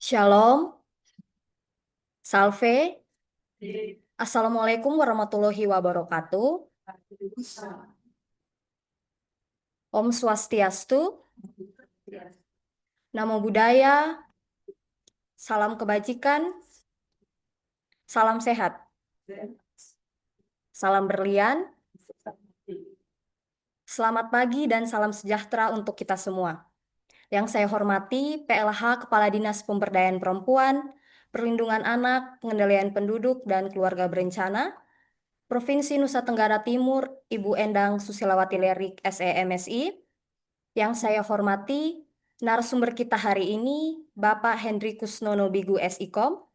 Shalom, Salve, Assalamualaikum warahmatullahi wabarakatuh. Om Swastiastu, Namo Buddhaya, salam kebajikan, salam sehat, salam berlian, selamat pagi dan salam sejahtera untuk kita semua. Yang saya hormati PLH Kepala Dinas Pemberdayaan Perempuan, Perlindungan Anak, Pengendalian Penduduk, dan Keluarga Berencana, Provinsi Nusa Tenggara Timur, Ibu Endang Susilawati Lerik, SEMSI. Yang saya hormati, narasumber kita hari ini, Bapak Hendri Kusnono Bigu SIKOM,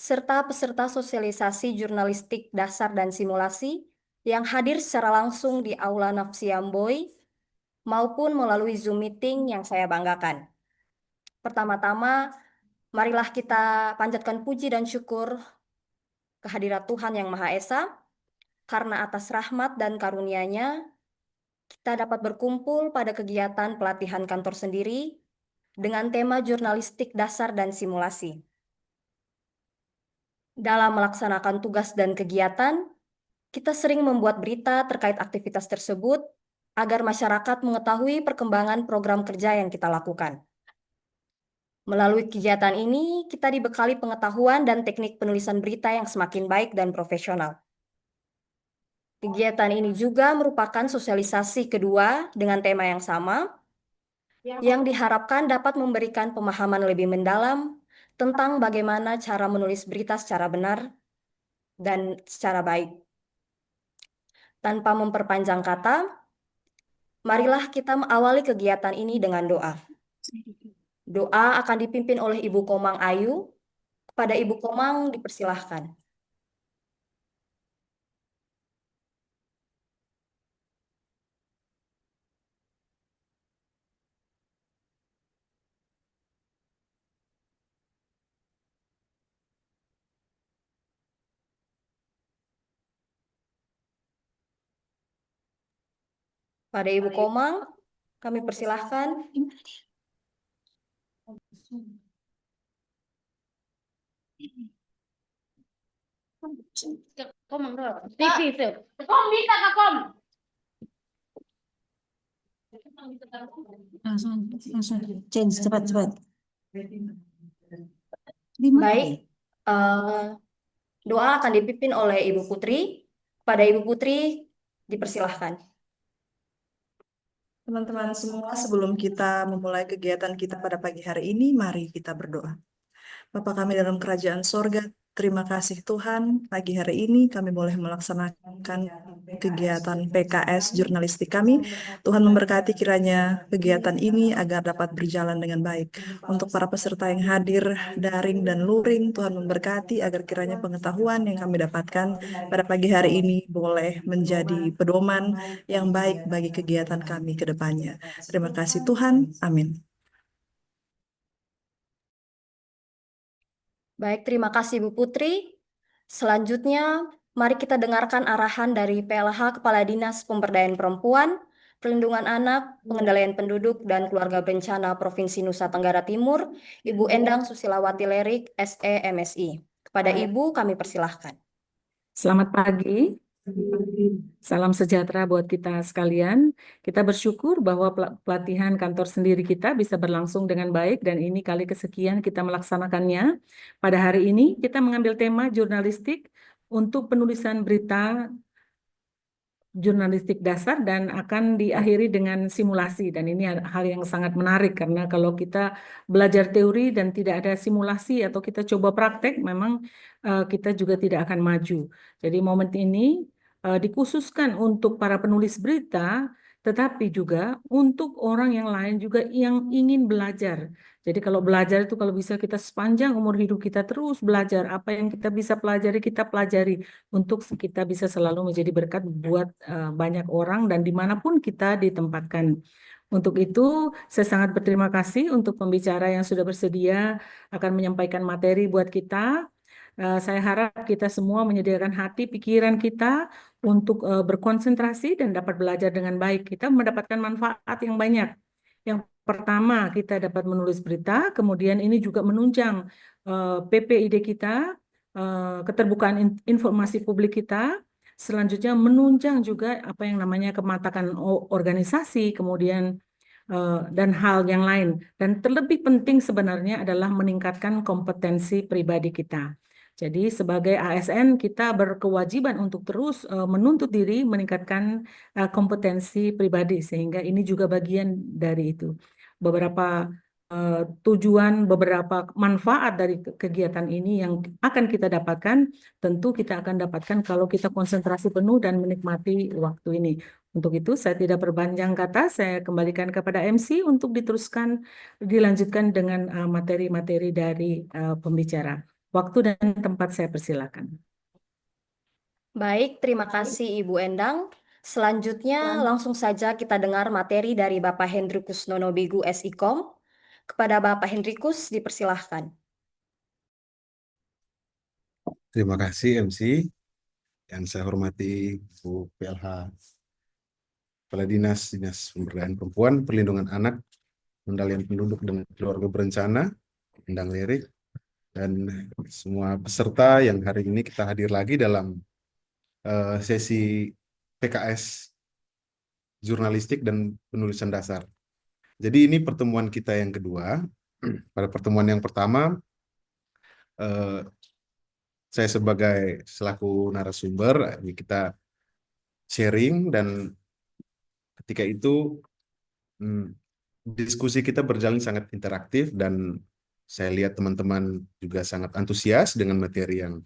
serta peserta sosialisasi jurnalistik dasar dan simulasi yang hadir secara langsung di Aula Nafsiam Boy maupun melalui Zoom meeting yang saya banggakan. Pertama-tama, marilah kita panjatkan puji dan syukur kehadirat Tuhan Yang Maha Esa, karena atas rahmat dan karunia-Nya, kita dapat berkumpul pada kegiatan pelatihan kantor sendiri dengan tema jurnalistik dasar dan simulasi. Dalam melaksanakan tugas dan kegiatan, kita sering membuat berita terkait aktivitas tersebut agar masyarakat mengetahui perkembangan program kerja yang kita lakukan. Melalui kegiatan ini, kita dibekali pengetahuan dan teknik penulisan berita yang semakin baik dan profesional. Kegiatan ini juga merupakan sosialisasi kedua dengan tema yang sama, yang diharapkan dapat memberikan pemahaman lebih mendalam tentang bagaimana cara menulis berita secara benar dan secara baik. Tanpa memperpanjang kata, marilah kita mengawali kegiatan ini dengan doa. Doa akan dipimpin oleh Ibu Komang Ayu. Kepada Ibu Komang dipersilahkan. Pada Ibu Komang, kami persilahkan. Komang dulu. TV itu. Kom bisa Kak Kom. Langsung change cepat-cepat. Baik, doa akan dipimpin oleh Ibu Putri. Pada Ibu Putri dipersilahkan. Teman-teman semua, sebelum kita memulai kegiatan kita pada pagi hari ini, mari kita berdoa. Bapa kami dalam kerajaan sorga, terima kasih Tuhan, pagi hari ini kami boleh melaksanakan kegiatan PKS jurnalistik kami. Tuhan memberkati kiranya kegiatan ini agar dapat berjalan dengan baik. Untuk para peserta yang hadir daring dan luring, Tuhan memberkati agar kiranya pengetahuan yang kami dapatkan pada pagi hari ini boleh menjadi pedoman yang baik bagi kegiatan kami ke depannya. Terima kasih Tuhan, amin. Baik, terima kasih Bu Putri. Selanjutnya, mari kita dengarkan arahan dari PLH Kepala Dinas Pemberdayaan Perempuan, Perlindungan Anak, Pengendalian Penduduk, dan Keluarga Berencana Provinsi Nusa Tenggara Timur, Ibu Endang Susilawati Lerik, SEMSI. Kepada Ibu, kami persilahkan. Selamat pagi, salam sejahtera buat kita sekalian. Kita bersyukur bahwa pelatihan kantor sendiri kita bisa berlangsung dengan baik dan ini kali kesekian kita melaksanakannya. Pada hari ini kita mengambil tema jurnalistik untuk penulisan berita jurnalistik dasar dan akan diakhiri dengan simulasi, dan ini hal yang sangat menarik karena kalau kita belajar teori dan tidak ada simulasi atau kita coba praktek memang kita juga tidak akan maju. Jadi momen ini dikhususkan untuk para penulis berita tetapi juga untuk orang yang lain juga yang ingin belajar. Jadi kalau belajar itu kalau bisa kita sepanjang umur hidup kita terus belajar, apa yang kita bisa pelajari kita pelajari untuk kita bisa selalu menjadi berkat buat banyak orang dan dimanapun kita ditempatkan. Untuk itu saya sangat berterima kasih untuk pembicara yang sudah bersedia akan menyampaikan materi buat kita. Saya harap kita semua menyediakan hati, pikiran kita untuk berkonsentrasi dan dapat belajar dengan baik. Kita mendapatkan manfaat yang banyak. Yang pertama, kita dapat menulis berita, kemudian ini juga menunjang PPID kita, keterbukaan informasi publik kita. Selanjutnya menunjang juga apa yang namanya kematakan organisasi, kemudian dan hal yang lain. Dan terlebih penting sebenarnya adalah meningkatkan kompetensi pribadi kita. Jadi sebagai ASN kita berkewajiban untuk terus menuntut diri, meningkatkan kompetensi pribadi sehingga ini juga bagian dari itu. Beberapa tujuan, beberapa manfaat dari kegiatan ini yang akan kita dapatkan, tentu kita akan dapatkan kalau kita konsentrasi penuh dan menikmati waktu ini. Untuk itu, saya tidak berpanjang kata, saya kembalikan kepada MC untuk diteruskan, dilanjutkan dengan materi-materi dari pembicara. Waktu dan tempat saya persilakan. Baik, terima kasih Ibu Endang. Selanjutnya langsung saja kita dengar materi dari Bapak Hendrikus Nonobigu SIKOM. Kepada Bapak Hendrikus dipersilahkan. Terima kasih MC. Yang saya hormati Bu PLH Kepala Dinas Pemberdayaan Perempuan, Perlindungan Anak, Pengendalian Penduduk dan Keluarga Berencana, Endang Lirik, dan semua peserta yang hari ini kita hadir lagi dalam sesi PKS Jurnalistik dan Penulisan Dasar. Jadi ini pertemuan kita yang kedua. Pada pertemuan yang pertama, eh, saya sebagai selaku narasumber, ini kita sharing dan ketika itu diskusi kita berjalan sangat interaktif dan saya lihat teman-teman juga sangat antusias dengan materi yang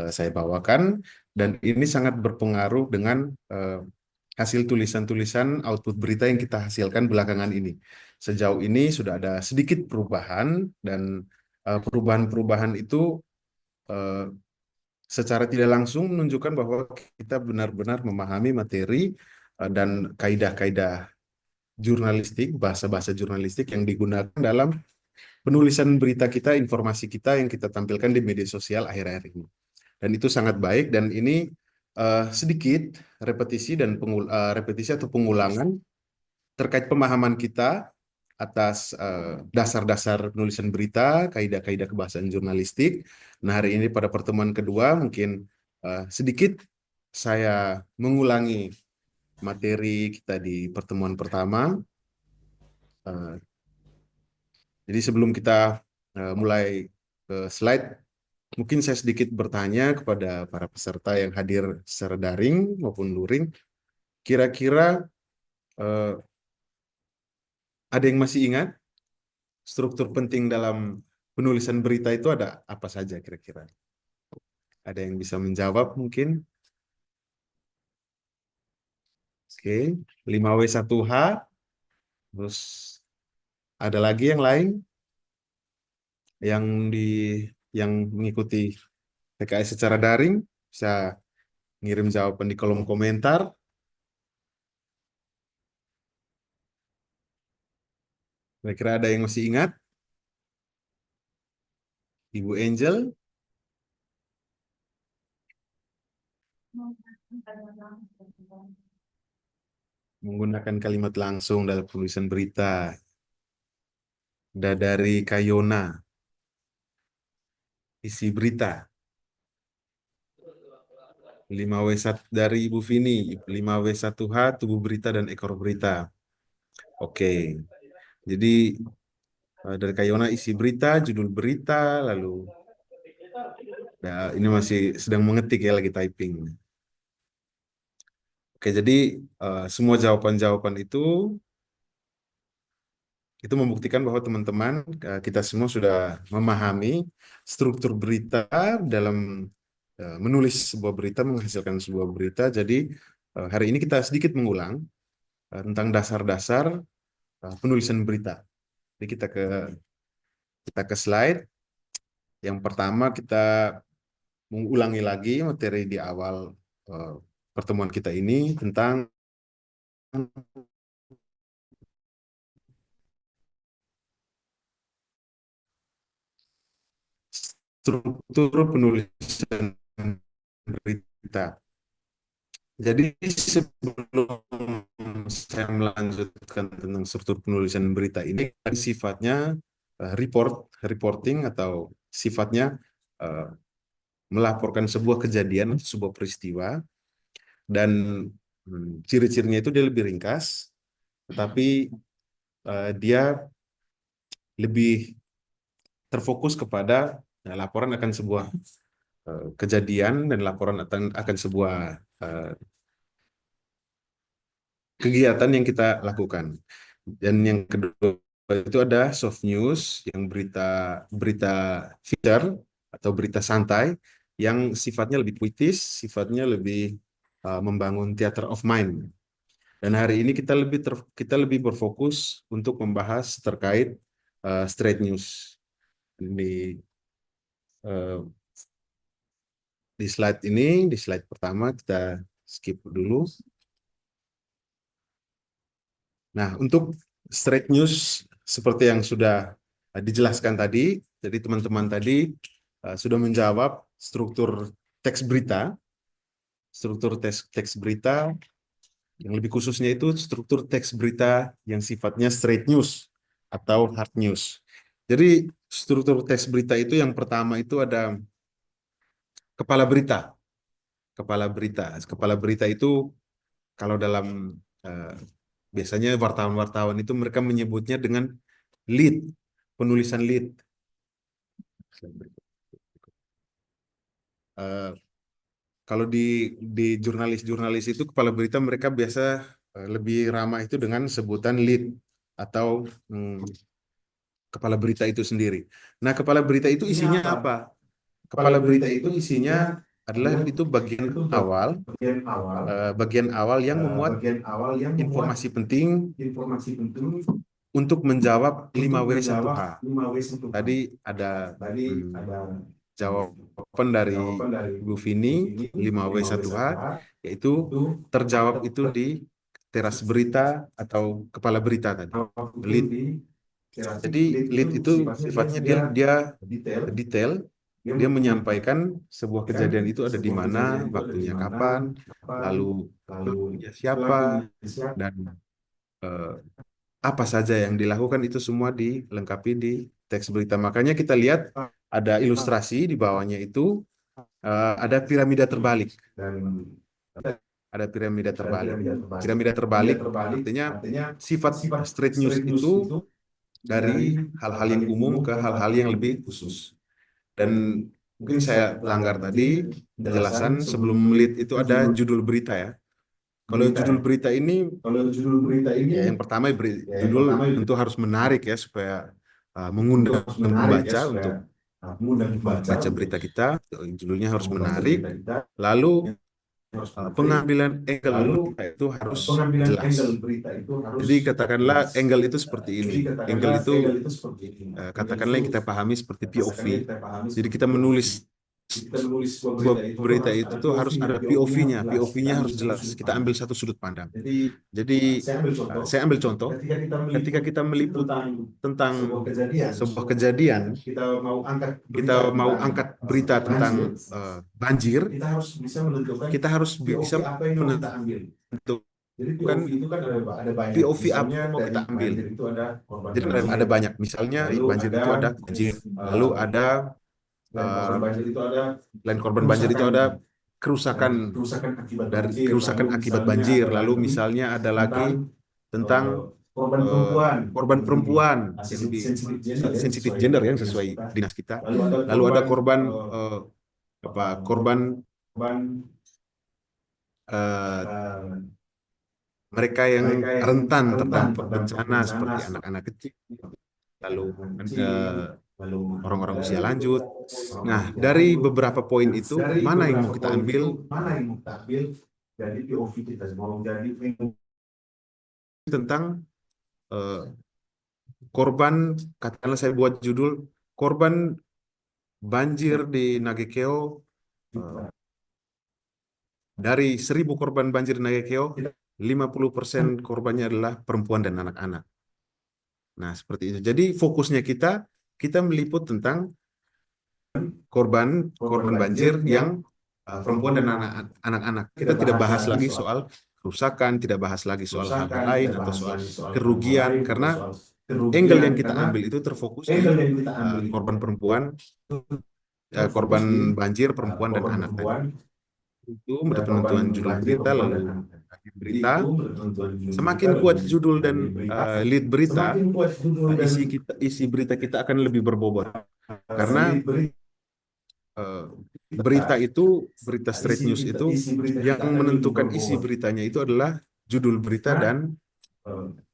saya bawakan dan ini sangat berpengaruh dengan hasil tulisan-tulisan output berita yang kita hasilkan belakangan ini. Sejauh ini sudah ada sedikit perubahan dan perubahan-perubahan itu uh, secara tidak langsung menunjukkan bahwa kita benar-benar memahami materi dan kaidah-kaidah jurnalistik, bahasa-bahasa jurnalistik yang digunakan dalam penulisan berita kita, informasi kita yang kita tampilkan di media sosial akhir-akhir ini. Dan itu sangat baik dan ini sedikit repetisi dan repetisi atau pengulangan terkait pemahaman kita atas dasar-dasar penulisan berita, kaidah-kaidah kebahasaan jurnalistik. Nah, hari ini pada pertemuan kedua mungkin sedikit saya mengulangi materi kita di pertemuan pertama. Jadi sebelum kita mulai ke slide, mungkin saya sedikit bertanya kepada para peserta yang hadir secara daring maupun luring. Kira-kira ada yang masih ingat struktur penting dalam penulisan berita itu ada apa saja kira-kira? Ada yang bisa menjawab mungkin? Oke, 5W1H. Terus ada lagi yang lain yang yang mengikuti PKS secara daring bisa ngirim jawaban di kolom komentar. Kira-kira ada yang masih ingat? Ibu Angel? Menggunakan kalimat langsung dalam penulisan berita. Dari Kayona. Isi berita. 5W1 dari Ibu Vini. 5W1H, tubuh berita dan ekor berita. Oke. Jadi dari Kayona isi berita, judul berita, lalu ini masih sedang mengetik ya, lagi typing. Oke, jadi semua jawaban-jawaban itu membuktikan bahwa teman-teman kita semua sudah memahami struktur berita dalam menulis sebuah berita, menghasilkan sebuah berita. Jadi hari ini kita sedikit mengulang tentang dasar-dasar penulisan berita. Jadi kita ke slide. Yang pertama kita mengulangi lagi materi di awal pertemuan kita ini tentang struktur penulisan berita. Jadi sebelum saya melanjutkan tentang struktur penulisan berita ini, sifatnya reporting atau sifatnya eh, melaporkan sebuah kejadian, sebuah peristiwa, dan ciri-cirinya itu dia lebih ringkas, tetapi dia lebih terfokus kepada laporan akan sebuah kejadian dan laporan akan sebuah kegiatan yang kita lakukan. Dan yang kedua itu ada soft news, yang berita feature atau berita santai yang sifatnya lebih puitis, sifatnya lebih membangun theater of mind. Dan hari ini kita lebih berfokus untuk membahas terkait straight news. Uh, di slide ini, di slide pertama kita skip dulu. Nah, untuk straight news seperti yang sudah dijelaskan tadi, jadi teman-teman tadi sudah menjawab struktur teks berita, yang lebih khususnya itu struktur teks berita yang sifatnya straight news atau hard news. Jadi struktur teks berita itu yang pertama itu ada kepala berita. Kepala berita itu kalau dalam biasanya wartawan-wartawan itu mereka menyebutnya dengan lead, penulisan lead. Kalau di jurnalis-jurnalis itu kepala berita mereka biasa lebih ramah itu dengan sebutan lead atau kepala berita itu sendiri. Nah, kepala berita itu isinya apa? Kepala berita itu isinya adalah itu bagian awal yang memuat informasi penting untuk menjawab 5W1H. Tadi ada jawaban dari Ibu Vini 5W1H, yaitu terjawab itu di teras berita atau kepala berita tadi. Lead. Jadi lead itu sifatnya dia detail, dia menyampaikan sebuah kejadian itu ada di mana, waktunya kapan, lalu pelakunya siapa, dan apa saja yang dilakukan itu semua dilengkapi di teks berita. Makanya kita lihat ada ilustrasi di bawahnya itu ada piramida terbalik. Ada piramida terbalik. Piramida terbalik artinya sifat straight news itu dari hal-hal yang umum ke hal-hal yang lebih khusus. Dan mungkin saya langgar tadi penjelasan sebelum lead itu ada judul berita ya. Kalau judul berita ini, ya yang pertama judul tentu harus menarik ya supaya mengundang pembaca untuk baca berita kita. Judulnya harus menarik. Lalu pengambilan angle berita itu harus jelas. Jadi katakanlah angle itu seperti ini. Angle itu katakanlah yang kita pahami seperti POV. Jadi kita menulis sebuah berita itu tuh harus ada POV-nya. POV-nya harus jelas. Kita ambil satu sudut pandang. Jadi saya ambil contoh. Ketika kita meliput tentang sebuah kejadian, kita mau angkat berita tentang banjir, kita harus bisa menentukan POV apa yang mau kita ambil. Jadi ada banyak. Misalnya banjir itu ada banjir, lalu ada selain korban banjir itu ada kerusakan akibat banjir. Lalu misalnya ada lagi tentang korban perempuan yang lebih sensitif gender yang sesuai dinas kita. Lalu ada korban mereka yang rentan terdampak bencana seperti anak-anak kecil, lalu orang-orang usia lanjut. Nah, dari beberapa poin itu, mana yang mau kita ambil? Dari POV kita mau jadi tentang korban, katakanlah saya buat judul, korban banjir di Nagekeo, dari 1.000 korban banjir di Nagekeo, 50% korbannya adalah perempuan dan anak-anak. Nah, seperti itu. Jadi fokusnya kita meliput tentang korban banjir yang perempuan dan anak-anak. Kita tidak bahas lagi soal kerusakan, tidak bahas lagi soal hal-hal lain atau soal kerugian, karena angle yang kita ambil itu terfokus di korban perempuan, korban banjir perempuan dan anak tadi. Itu menurut penentuan judul berita, lalu akhir berita. Semakin kuat judul dan lead berita, isi berita kita akan lebih berbobot, karena berita straight news itu yang menentukan isi beritanya itu adalah judul berita dan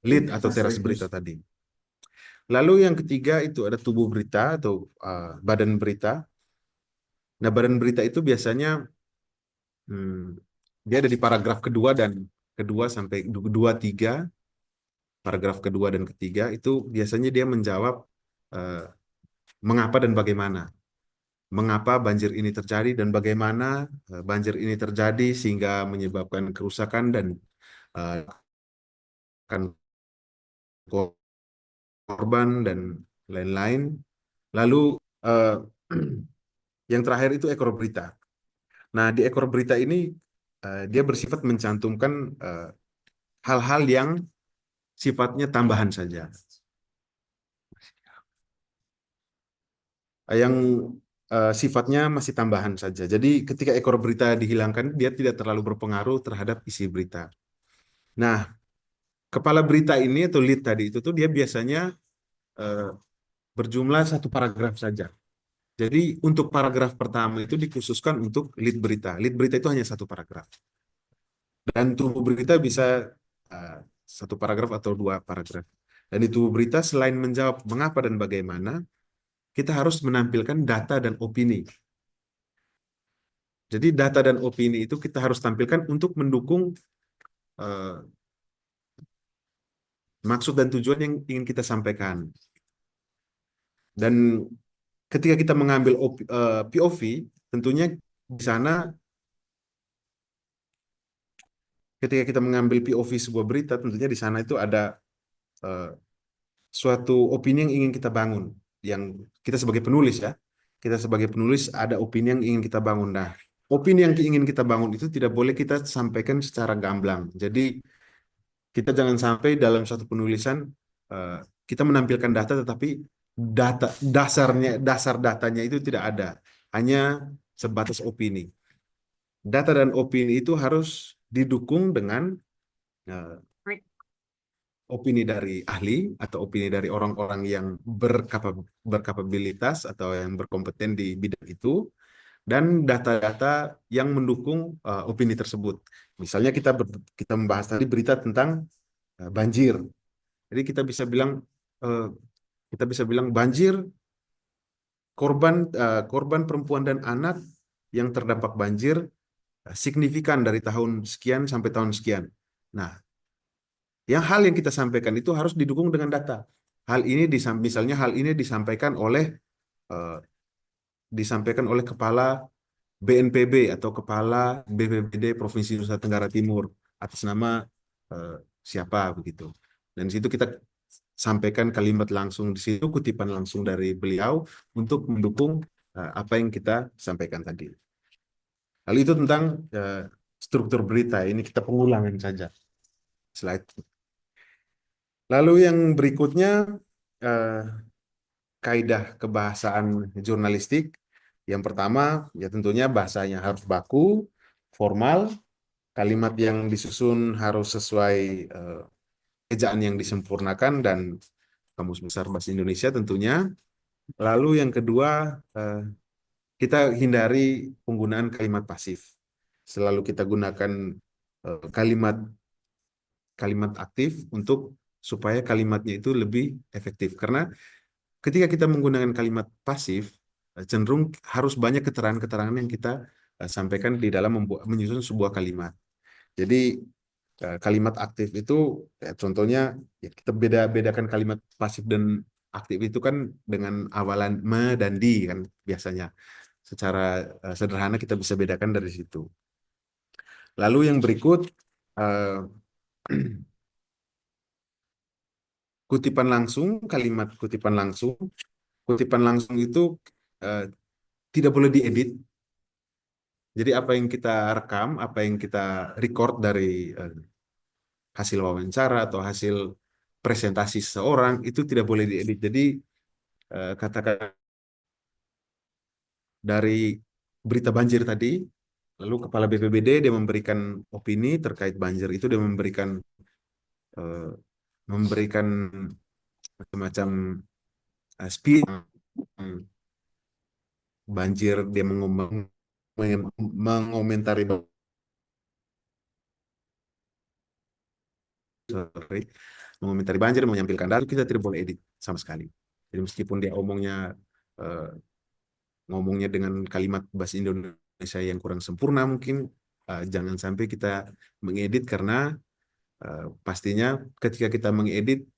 lead atau teras berita tadi. Lalu yang ketiga itu ada tubuh berita atau badan berita. Nah, badan berita itu biasanya dia ada di paragraf kedua sampai dua tiga. Paragraf kedua dan ketiga itu biasanya dia menjawab mengapa dan bagaimana. Mengapa banjir ini terjadi dan bagaimana banjir ini terjadi sehingga menyebabkan kerusakan dan akan korban dan lain-lain. Lalu yang terakhir itu ekor berita. Nah, di ekor berita ini dia bersifat mencantumkan hal-hal yang sifatnya tambahan saja. Yang sifatnya masih tambahan saja. Jadi ketika ekor berita dihilangkan, dia tidak terlalu berpengaruh terhadap isi berita. Nah, kepala berita ini atau lead tadi itu tuh dia biasanya berjumlah satu paragraf saja. Jadi untuk paragraf pertama itu dikhususkan untuk lead berita. Lead berita itu hanya satu paragraf. Dan tubuh berita bisa satu paragraf atau dua paragraf. Dan di tubuh berita selain menjawab mengapa dan bagaimana, kita harus menampilkan data dan opini. Jadi data dan opini itu kita harus tampilkan untuk mendukung maksud dan tujuan yang ingin kita sampaikan. Dan ketika kita mengambil POV, tentunya di sana ketika kita mengambil POV sebuah berita, tentunya di sana itu ada suatu opini yang ingin kita bangun. Yang kita sebagai penulis ya, kita sebagai penulis ada opini yang ingin kita bangun. Nah, opini yang ingin kita bangun itu tidak boleh kita sampaikan secara gamblang. Jadi kita jangan sampai dalam satu penulisan kita menampilkan data tetapi dasar datanya itu tidak ada, hanya sebatas opini. Data dan opini itu harus didukung dengan opini dari ahli atau opini dari orang-orang yang berkapabilitas atau yang berkompeten di bidang itu, dan data-data yang mendukung opini tersebut. Misalnya kita membahas tadi berita tentang banjir. Jadi kita bisa bilang banjir, korban perempuan dan anak yang terdampak banjir signifikan dari tahun sekian sampai tahun sekian. Nah, hal yang kita sampaikan itu harus didukung dengan data. Misalnya hal ini disampaikan oleh kepala BNPB atau kepala BPBD Provinsi Nusa Tenggara Timur atas nama siapa begitu. Dan di situ kita sampaikan kalimat langsung di situ, kutipan langsung dari beliau untuk mendukung apa yang kita sampaikan tadi. Hal itu tentang struktur berita. Ini kita pengulangan saja slide. Lalu yang berikutnya kaidah kebahasaan jurnalistik. Yang pertama ya tentunya bahasanya harus baku, formal, kalimat yang disusun harus sesuai ejaan yang disempurnakan dan Kamus Besar Bahasa Indonesia tentunya. Lalu yang kedua, kita hindari penggunaan kalimat pasif. Selalu kita gunakan kalimat aktif supaya kalimatnya itu lebih efektif. Karena ketika kita menggunakan kalimat pasif, cenderung harus banyak keterangan-keterangan yang kita sampaikan di dalam menyusun sebuah kalimat. Jadi kalimat aktif itu contohnya ya kita bedakan kalimat pasif dan aktif itu kan dengan awalan me dan di kan biasanya. Secara sederhana kita bisa bedakan dari situ. Lalu yang berikut kutipan langsung, kalimat kutipan langsung. Kutipan langsung itu tidak boleh diedit. Jadi apa yang kita rekam, apa yang kita record dari hasil wawancara atau hasil presentasi seseorang itu tidak boleh diedit. Jadi katakan dari berita banjir tadi, lalu Kepala BPBD dia memberikan opini terkait banjir itu, dia eh, memberikan semacam speech banjir, dia mengomentari sorry, mengomentari banjir, menyampaikan data, kita tidak boleh edit sama sekali. Jadi meskipun dia eh, ngomongnya dengan kalimat bahasa Indonesia yang kurang sempurna mungkin, jangan sampai kita mengedit karena pastinya ketika kita mengedit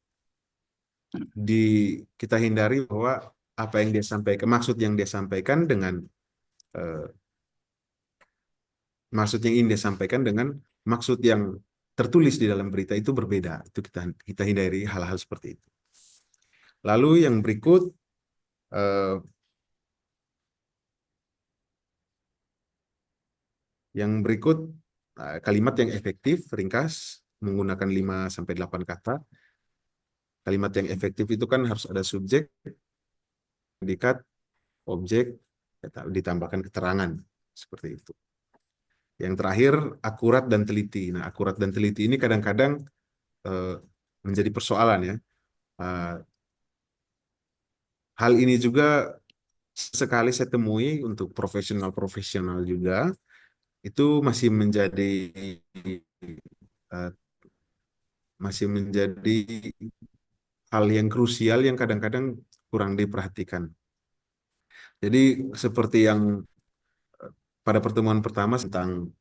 kita hindari bahwa apa yang dia sampaikan, maksud yang dia sampaikan dengan eh, maksud yang ingin dia sampaikan dengan maksud yang tertulis di dalam berita itu berbeda. Itu kita hindari hal-hal seperti itu. Lalu yang berikut eh, kalimat yang efektif, ringkas, menggunakan 5 sampai 8 kata. Kalimat yang efektif itu kan harus ada subjek, predikat, objek, ditambahkan keterangan seperti itu. Yang terakhir, akurat dan teliti. Nah, akurat dan teliti ini kadang-kadang menjadi persoalan ya. Hal ini juga sekali saya temui untuk profesional-profesional juga, itu eh, masih menjadi hal yang krusial yang kadang-kadang kurang diperhatikan. Jadi seperti yang pada pertemuan pertama tentang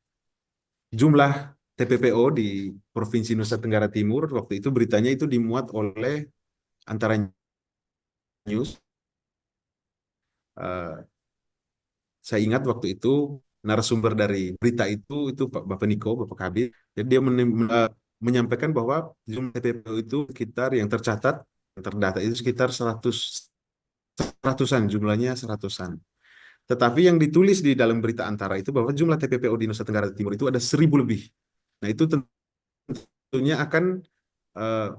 jumlah TPPO di Provinsi Nusa Tenggara Timur, waktu itu beritanya itu dimuat oleh antara news. Saya ingat waktu itu narasumber dari berita itu Bapak Niko, Bapak Kabir. Jadi dia menyampaikan bahwa jumlah TPPO itu sekitar yang tercatat, yang terdata itu sekitar seratusan, jumlahnya seratusan. Tetapi yang ditulis di dalam berita antara itu bahwa jumlah TPPO di Nusa Tenggara Timur itu ada 1.000 lebih. Nah itu tentunya akan eh,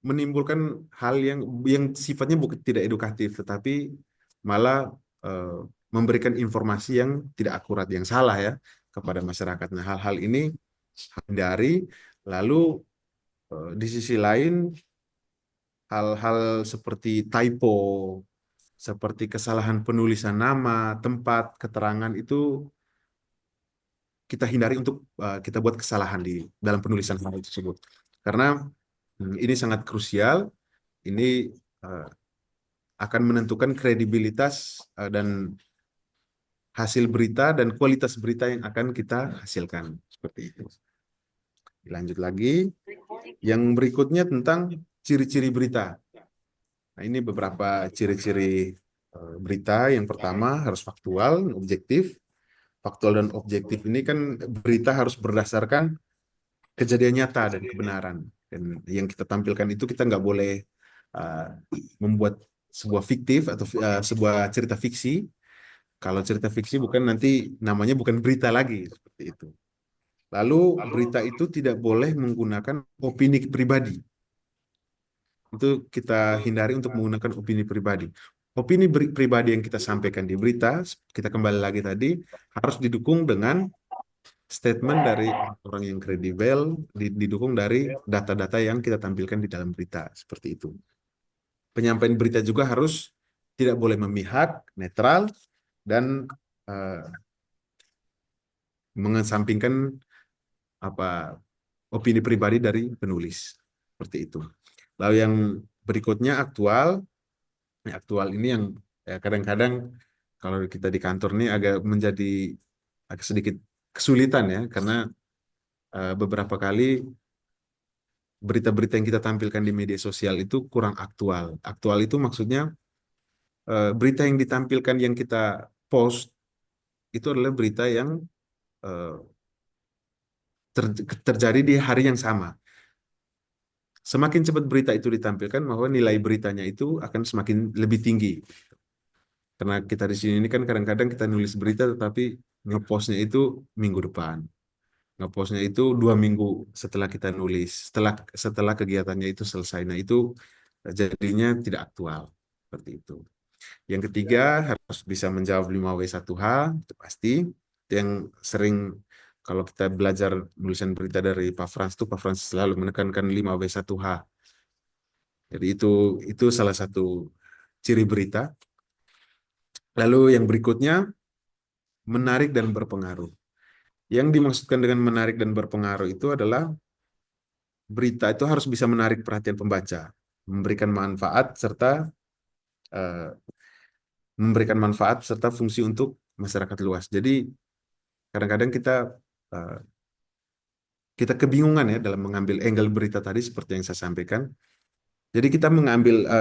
menimbulkan hal yang sifatnya bukan tidak edukatif, tetapi malah eh, memberikan informasi yang tidak akurat, yang salah ya kepada masyarakat. Nah, hal-hal ini hindari. Lalu di sisi lain, hal-hal seperti typo, seperti kesalahan penulisan nama, tempat, keterangan itu kita hindari untuk kita buat kesalahan di dalam penulisan hal tersebut. Karena ini sangat krusial, ini eh, akan menentukan kredibilitas dan hasil berita dan kualitas berita yang akan kita hasilkan. Seperti itu. Lanjut lagi. Yang berikutnya tentang ciri-ciri berita. Nah, ini beberapa ciri-ciri berita. Yang pertama harus faktual, objektif. Faktual dan objektif ini kan berita harus berdasarkan kejadian nyata dan kebenaran. Dan yang kita tampilkan itu kita nggak boleh uh, membuat sebuah fiktif atau sebuah cerita fiksi. Kalau cerita fiksi bukan nanti namanya bukan berita lagi seperti itu. Lalu berita itu tidak boleh menggunakan opini pribadi. Itu kita hindari untuk menggunakan opini pribadi. Opini pribadi yang kita sampaikan di berita, kita kembali lagi tadi, harus didukung dengan statement dari orang yang kredibel, didukung dari data-data yang kita tampilkan di dalam berita. Seperti itu. Penyampaian berita juga harus tidak boleh memihak, netral, dan mengesampingkan opini pribadi dari penulis. Seperti itu. Lalu yang berikutnya aktual. Aktual ini yang kadang-kadang kalau kita di kantor ini agak sedikit kesulitan ya, karena beberapa kali berita-berita yang kita tampilkan di media sosial itu kurang aktual. Aktual itu maksudnya berita yang ditampilkan yang kita post itu adalah berita yang eh, terjadi di hari yang sama. Semakin cepat berita itu ditampilkan, bahwa nilai beritanya itu akan semakin lebih tinggi. Karena kita di sini ini kan kadang-kadang kita nulis berita tetapi ngepostnya itu minggu depan. Ngepostnya itu 2 minggu setelah kita nulis, setelah kegiatannya itu selesai. Nah itu jadinya tidak aktual seperti itu. Yang ketiga harus bisa menjawab 5W1H, itu pasti. Itu yang sering kalau kita belajar nulisan berita dari Pak Frans tuh Pak Frans selalu menekankan 5W1H. Jadi itu salah satu ciri berita. Lalu yang berikutnya menarik dan berpengaruh. Yang dimaksudkan dengan menarik dan berpengaruh itu adalah berita itu harus bisa menarik perhatian pembaca, memberikan manfaat eh, serta fungsi untuk masyarakat luas. Jadi kadang-kadang eh, kita kebingungan ya dalam mengambil angle berita tadi seperti yang saya sampaikan. Jadi kita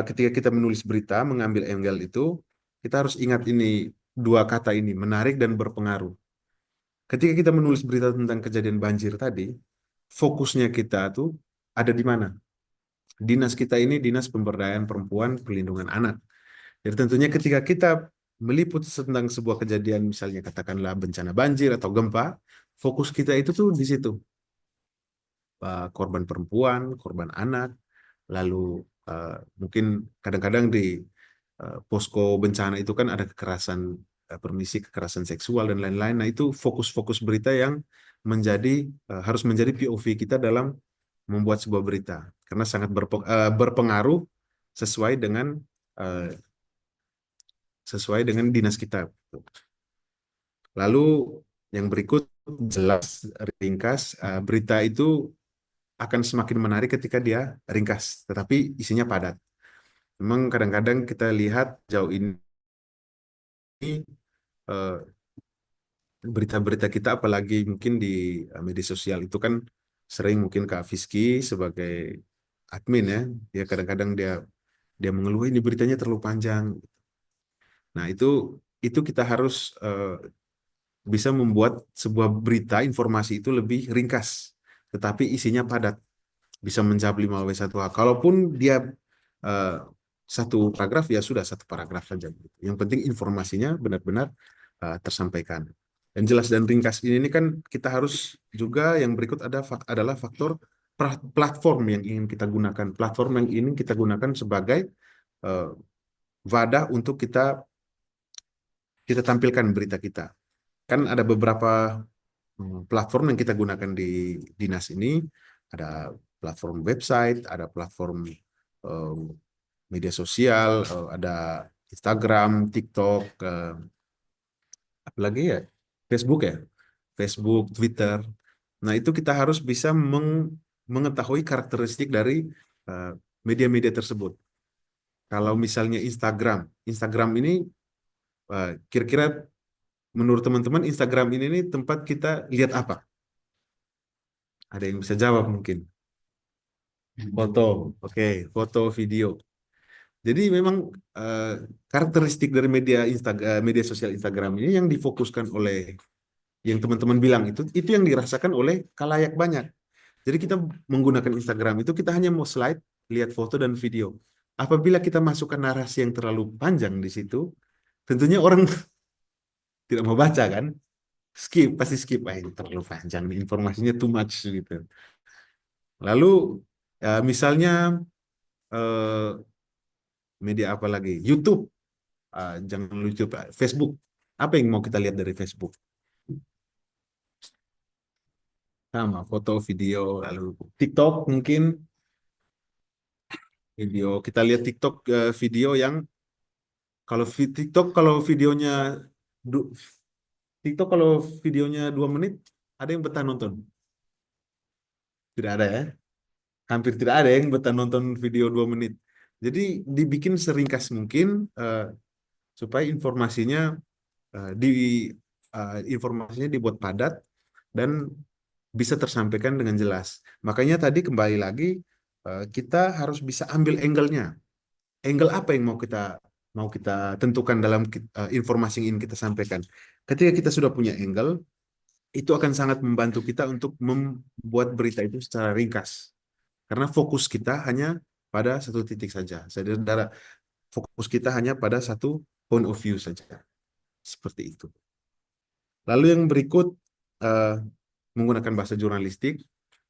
ketika kita menulis berita, mengambil angle itu, kita harus ingat ini dua kata ini, menarik dan berpengaruh. Ketika kita menulis berita tentang kejadian banjir tadi, fokusnya kita tuh ada di mana? Dinas kita ini Dinas Pemberdayaan Perempuan Perlindungan Anak. Jadi tentunya ketika kita meliput tentang sebuah kejadian, misalnya katakanlah bencana banjir atau gempa, fokus kita itu tuh di situ. Korban perempuan, korban anak, lalu mungkin kadang-kadang di posko bencana itu kan ada kekerasan permisi, kekerasan seksual dan lain-lain. Nah itu fokus-fokus berita yang harus menjadi POV kita dalam membuat sebuah berita karena sangat berpengaruh sesuai dengan eh, dinas kita. Lalu yang berikut jelas ringkas, berita itu akan semakin menarik ketika dia ringkas, tetapi isinya padat. Memang kadang-kadang kita lihat jauh ini eh, berita-berita kita, apalagi mungkin di media sosial itu kan sering mungkin Kak Fiski sebagai admin ya, dia kadang-kadang dia mengeluh ini beritanya terlalu panjang. Nah itu kita harus bisa membuat sebuah berita informasi itu lebih ringkas, tetapi isinya padat, bisa menjawab 5W1H. Kalaupun dia eh, satu paragraf ya sudah satu paragraf saja. Yang penting informasinya benar-benar tersampaikan. Dan jelas dan ringkas ini kan kita harus juga yang berikut adalah faktor platform yang ingin kita gunakan. Platform yang ingin kita gunakan sebagai eh, wadah untuk kita tampilkan berita kita. Kan ada beberapa platform yang kita gunakan di dinas ini. Ada platform website, ada platform media sosial, ada Instagram, TikTok, apalagi ya Facebook ya, Facebook, Twitter. Nah itu kita harus bisa mengetahui karakteristik dari media-media tersebut. Kalau misalnya Instagram ini kira-kira menurut teman-teman Instagram ini tempat kita lihat apa? Ada yang bisa jawab mungkin? Foto, oke, foto, video. Jadi memang eh, karakteristik dari media sosial Instagram ini yang difokuskan oleh yang teman-teman bilang itu yang dirasakan oleh khalayak banyak. Jadi kita menggunakan Instagram itu kita hanya mau slide, lihat foto dan video. Apabila kita masukkan narasi yang terlalu panjang di situ, tentunya orang tidak mau baca kan? Pasti skip. Ini terlalu panjang nih, informasinya too much gitu. Lalu misalnya eh, media apa lagi? YouTube. Jangan YouTube, Facebook. Apa yang mau kita lihat dari Facebook? Sama, foto, video, lalu TikTok mungkin video. Kita lihat TikTok video yang TikTok kalau videonya du- TikTok kalau videonya 2 menit, ada yang betah nonton? Tidak ada ya? Hampir tidak ada yang betah nonton video 2 menit. Jadi dibikin seringkas mungkin supaya eh, di informasinya dibuat padat dan bisa tersampaikan dengan jelas. Makanya tadi kembali lagi kita harus bisa ambil angle-nya. Angle apa yang mau kita tentukan dalam informasi yang ingin kita sampaikan. Ketika kita sudah punya angle, itu akan sangat membantu kita untuk membuat berita itu secara ringkas. Karena fokus kita hanya pada satu titik saja. Saudara, fokus kita hanya pada satu point of view saja. Seperti itu. Lalu yang berikut menggunakan bahasa jurnalistik.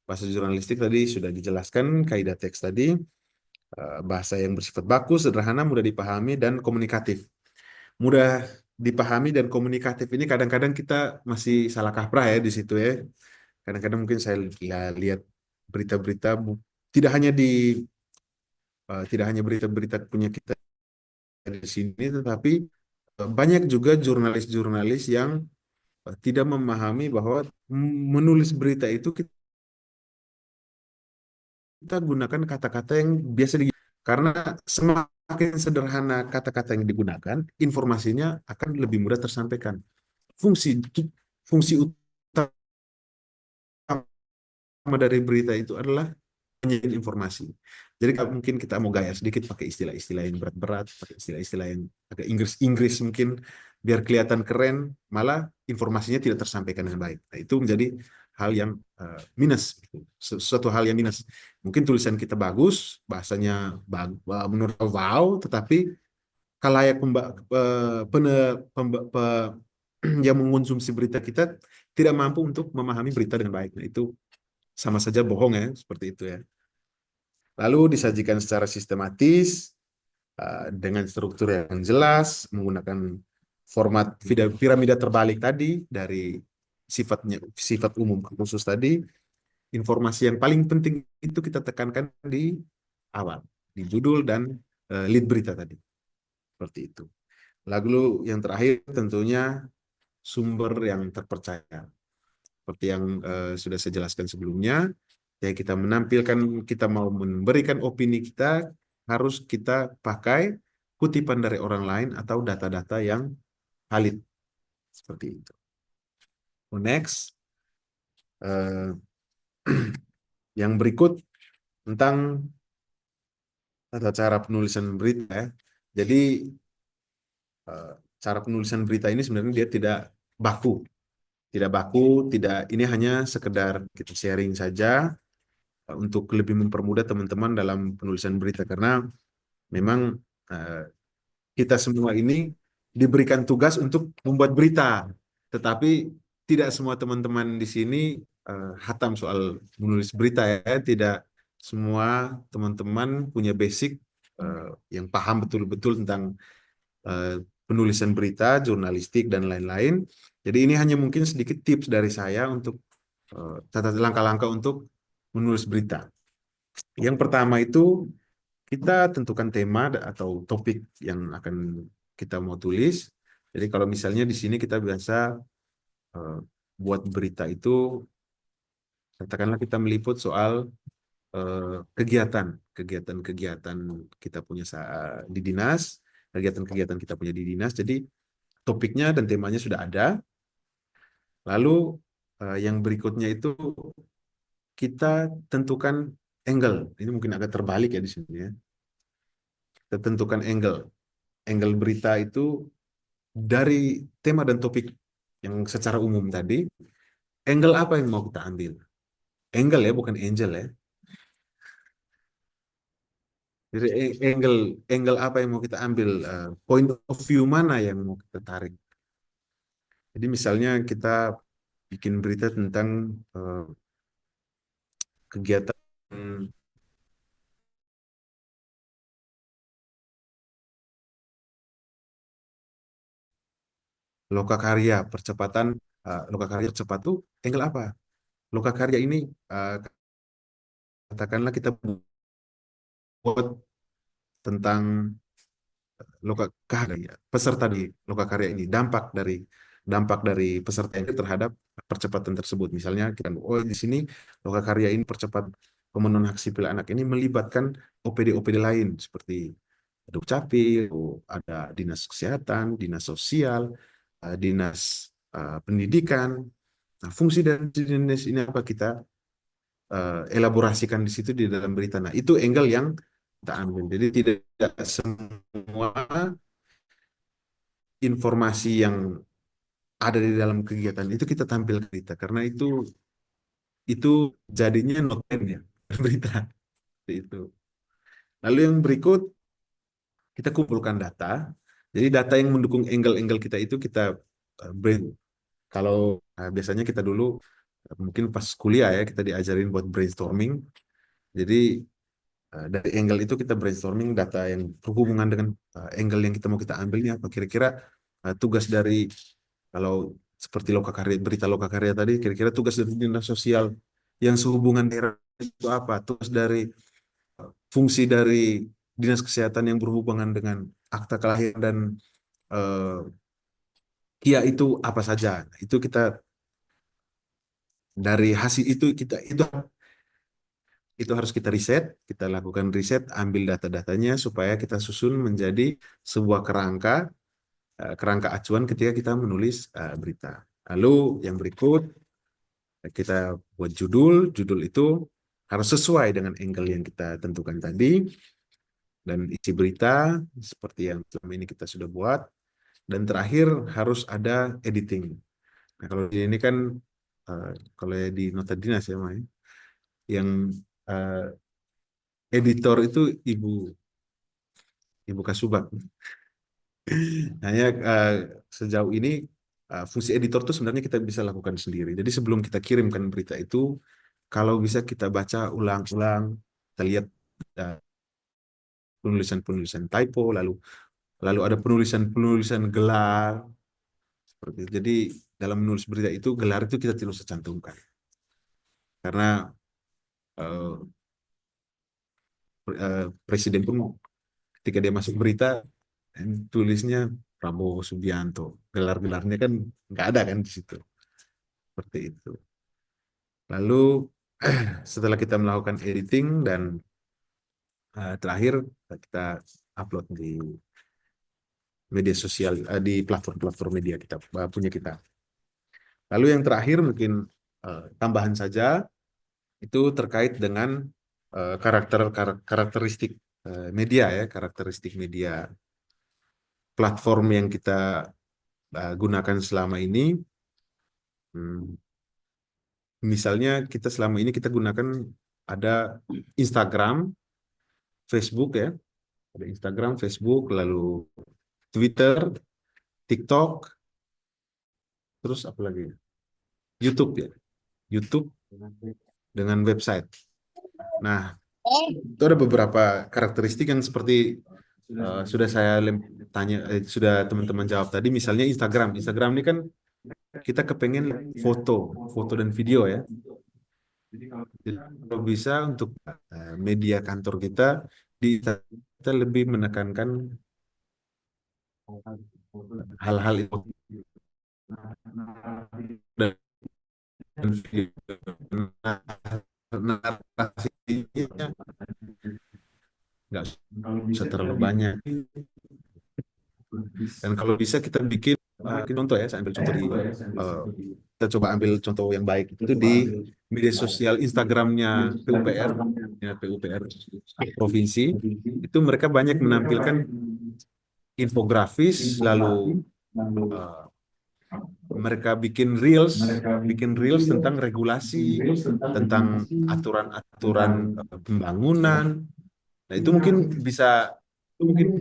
Bahasa jurnalistik tadi sudah dijelaskan, kaidah teks tadi, bahasa yang bersifat baku, sederhana, mudah dipahami, dan komunikatif. Mudah dipahami dan komunikatif ini kadang-kadang kita masih salah kaprah ya di situ ya. Kadang-kadang mungkin saya lihat berita-berita tidak hanya berita-berita punya kita di sini, tetapi banyak juga jurnalis-jurnalis yang tidak memahami bahwa menulis berita itu kita gunakan kata-kata yang biasa karena semakin sederhana kata-kata yang digunakan, informasinya akan lebih mudah tersampaikan. Fungsi fungsi utama dari berita itu adalah menyajikan informasi. Jadi kalau mungkin kita mau gaya sedikit pakai istilah-istilah yang berat-berat, pakai istilah-istilah yang agak Inggris-Inggris mungkin, biar kelihatan keren, malah informasinya tidak tersampaikan dengan baik. Nah, itu menjadi hal yang minus, suatu hal yang minus. Mungkin tulisan kita bagus, bahasanya menurut wow, tetapi khalayak yang mengonsumsi berita kita tidak mampu untuk memahami berita dengan baik. Nah, itu sama saja bohong ya, seperti itu ya. Lalu disajikan secara sistematis, dengan struktur yang jelas, menggunakan format piramida terbalik tadi, dari sifat umum ke khusus tadi. Informasi yang paling penting itu kita tekankan di awal, di judul dan lead berita tadi. Seperti itu. Lalu yang terakhir tentunya sumber yang terpercaya. Seperti yang sudah saya jelaskan sebelumnya, ya kita mau memberikan opini kita, harus kita pakai kutipan dari orang lain atau data-data yang valid. Seperti itu. Next. Yang berikut tentang tata cara penulisan berita ya. Jadi cara penulisan berita ini sebenarnya dia tidak baku. Ini hanya sekedar kita sharing saja untuk lebih mempermudah teman-teman dalam penulisan berita, karena memang kita semua ini diberikan tugas untuk membuat berita, tetapi tidak semua teman-teman di sini hatam soal menulis berita ya. Tidak semua teman-teman punya basic yang paham betul-betul tentang penulisan berita, jurnalistik, dan lain-lain. Jadi ini hanya mungkin sedikit tips dari saya untuk langkah-langkah untuk menulis berita. Yang pertama itu kita tentukan tema atau topik yang akan kita mau tulis. Jadi kalau misalnya di sini kita biasa buat berita itu, katakanlah kita meliput soal kegiatan-kegiatan kita punya di dinas, kegiatan-kegiatan kita punya di dinas. Jadi topiknya dan temanya sudah ada. Lalu yang berikutnya itu kita tentukan angle. Ini mungkin agak terbalik ya di sini ya. Kita tentukan angle. Angle berita itu dari tema dan topik yang secara umum tadi. Angle apa yang mau kita ambil? Angle ya, bukan angel ya. Jadi angle apa yang mau kita ambil? Point of view mana yang mau kita tarik? Jadi misalnya kita bikin berita tentang kegiatan lokakarya percepatan, lokakarya cepat tuh angle apa? Lokakarya ini katakanlah kita buat tentang lokakarya, peserta di lokakarya ini, dampak dari peserta ini terhadap percepatan tersebut. Misalnya kita, di sini lokakarya ini percepat pemenuhan hak sipil anak ini melibatkan OPD-OPD lain seperti Dukcapil, ada dinas kesehatan, dinas sosial, dinas pendidikan. Nah, fungsi dari dinas ini apa, kita elaborasikan di situ di dalam berita. Nah, itu angle yang kita ambil. Jadi tidak semua informasi yang ada di dalam kegiatan itu kita tampil ke berita, karena itu jadinya noten ya berita. Seperti itu. Lalu yang berikut kita kumpulkan data. Jadi data yang mendukung angle-angle kita itu kita brain. Kalau biasanya kita dulu mungkin pas kuliah ya kita diajarin buat brainstorming. Jadi dari angle itu kita brainstorming data yang berhubungan dengan angle yang kita mau kita ambil ini apa. Kira-kira tugas dari kalau seperti lokakarya berita lokakarya tadi, kira-kira tugas dari dinas sosial yang sehubungan daerah itu apa? Tugas dari fungsi dari dinas kesehatan yang berhubungan dengan akta kelahiran dan eh, KIA itu apa saja. Itu kita dari hasil itu harus kita riset, kita lakukan riset, ambil data-datanya supaya kita susun menjadi sebuah kerangka acuan ketika kita menulis berita. Lalu yang berikut kita buat judul itu harus sesuai dengan angle yang kita tentukan tadi dan isi berita seperti yang selama ini kita sudah buat. Dan terakhir harus ada editing. Nah, kalau di ini kan kalau di nota dinas ya, Mai, yang eh, editor itu Ibu Kasubag. Hanya sejauh ini fungsi editor itu sebenarnya kita bisa lakukan sendiri. Jadi sebelum kita kirimkan berita itu, kalau bisa kita baca ulang-ulang, kita lihat uh, penulisan-penulisan typo, lalu ada penulisan-penulisan gelar seperti itu. Jadi dalam menulis berita itu gelar itu kita tidak usah cantumkan karena uh, presiden pun ketika dia masuk berita tulisnya Prabowo Subianto, gelar-gelarnya kan nggak ada kan di situ seperti itu. Lalu setelah kita melakukan editing dan terakhir kita upload di media sosial, di platform-platform media kita punya kita. Lalu yang terakhir mungkin tambahan saja itu terkait dengan karakteristik media ya, karakteristik media platform yang kita gunakan selama ini. Misalnya kita selama ini kita gunakan ada Instagram, Facebook ya, ada Instagram, Facebook, lalu Twitter, TikTok, terus apa lagi? YouTube ya, YouTube dengan website. Nah, itu ada beberapa karakteristik yang seperti sudah saya tanya, sudah teman-teman jawab tadi. Misalnya Instagram, Instagram ini kan kita kepengen foto dan video ya. Jadi kalau bisa untuk media kantor kita lebih menekankan hal-hal itu dan narasinya nggak usah terlalu banyak. Dan kalau bisa kita bikin contoh ya, saya ambil contoh kita coba ambil contoh yang baik itu di media sosial Instagramnya PUPR, ya, PUPR provinsi, itu mereka banyak menampilkan infografis, lalu mereka bikin reels tentang regulasi, tentang aturan-aturan pembangunan. Nah, itu mungkin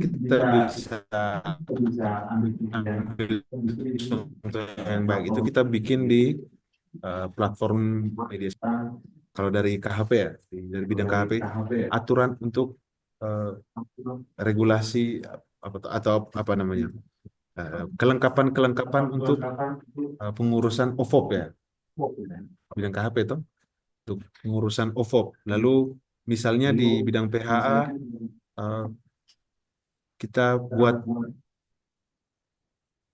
kita bisa ambil contoh yang baik itu kita bikin di platform media. Kalau dari KHP ya, dari bidang KHP, aturan untuk regulasi atau apa namanya, kelengkapan untuk pengurusan OVOP ya, bidang KHP itu untuk pengurusan OVOP. Lalu misalnya di bidang PHA kita buat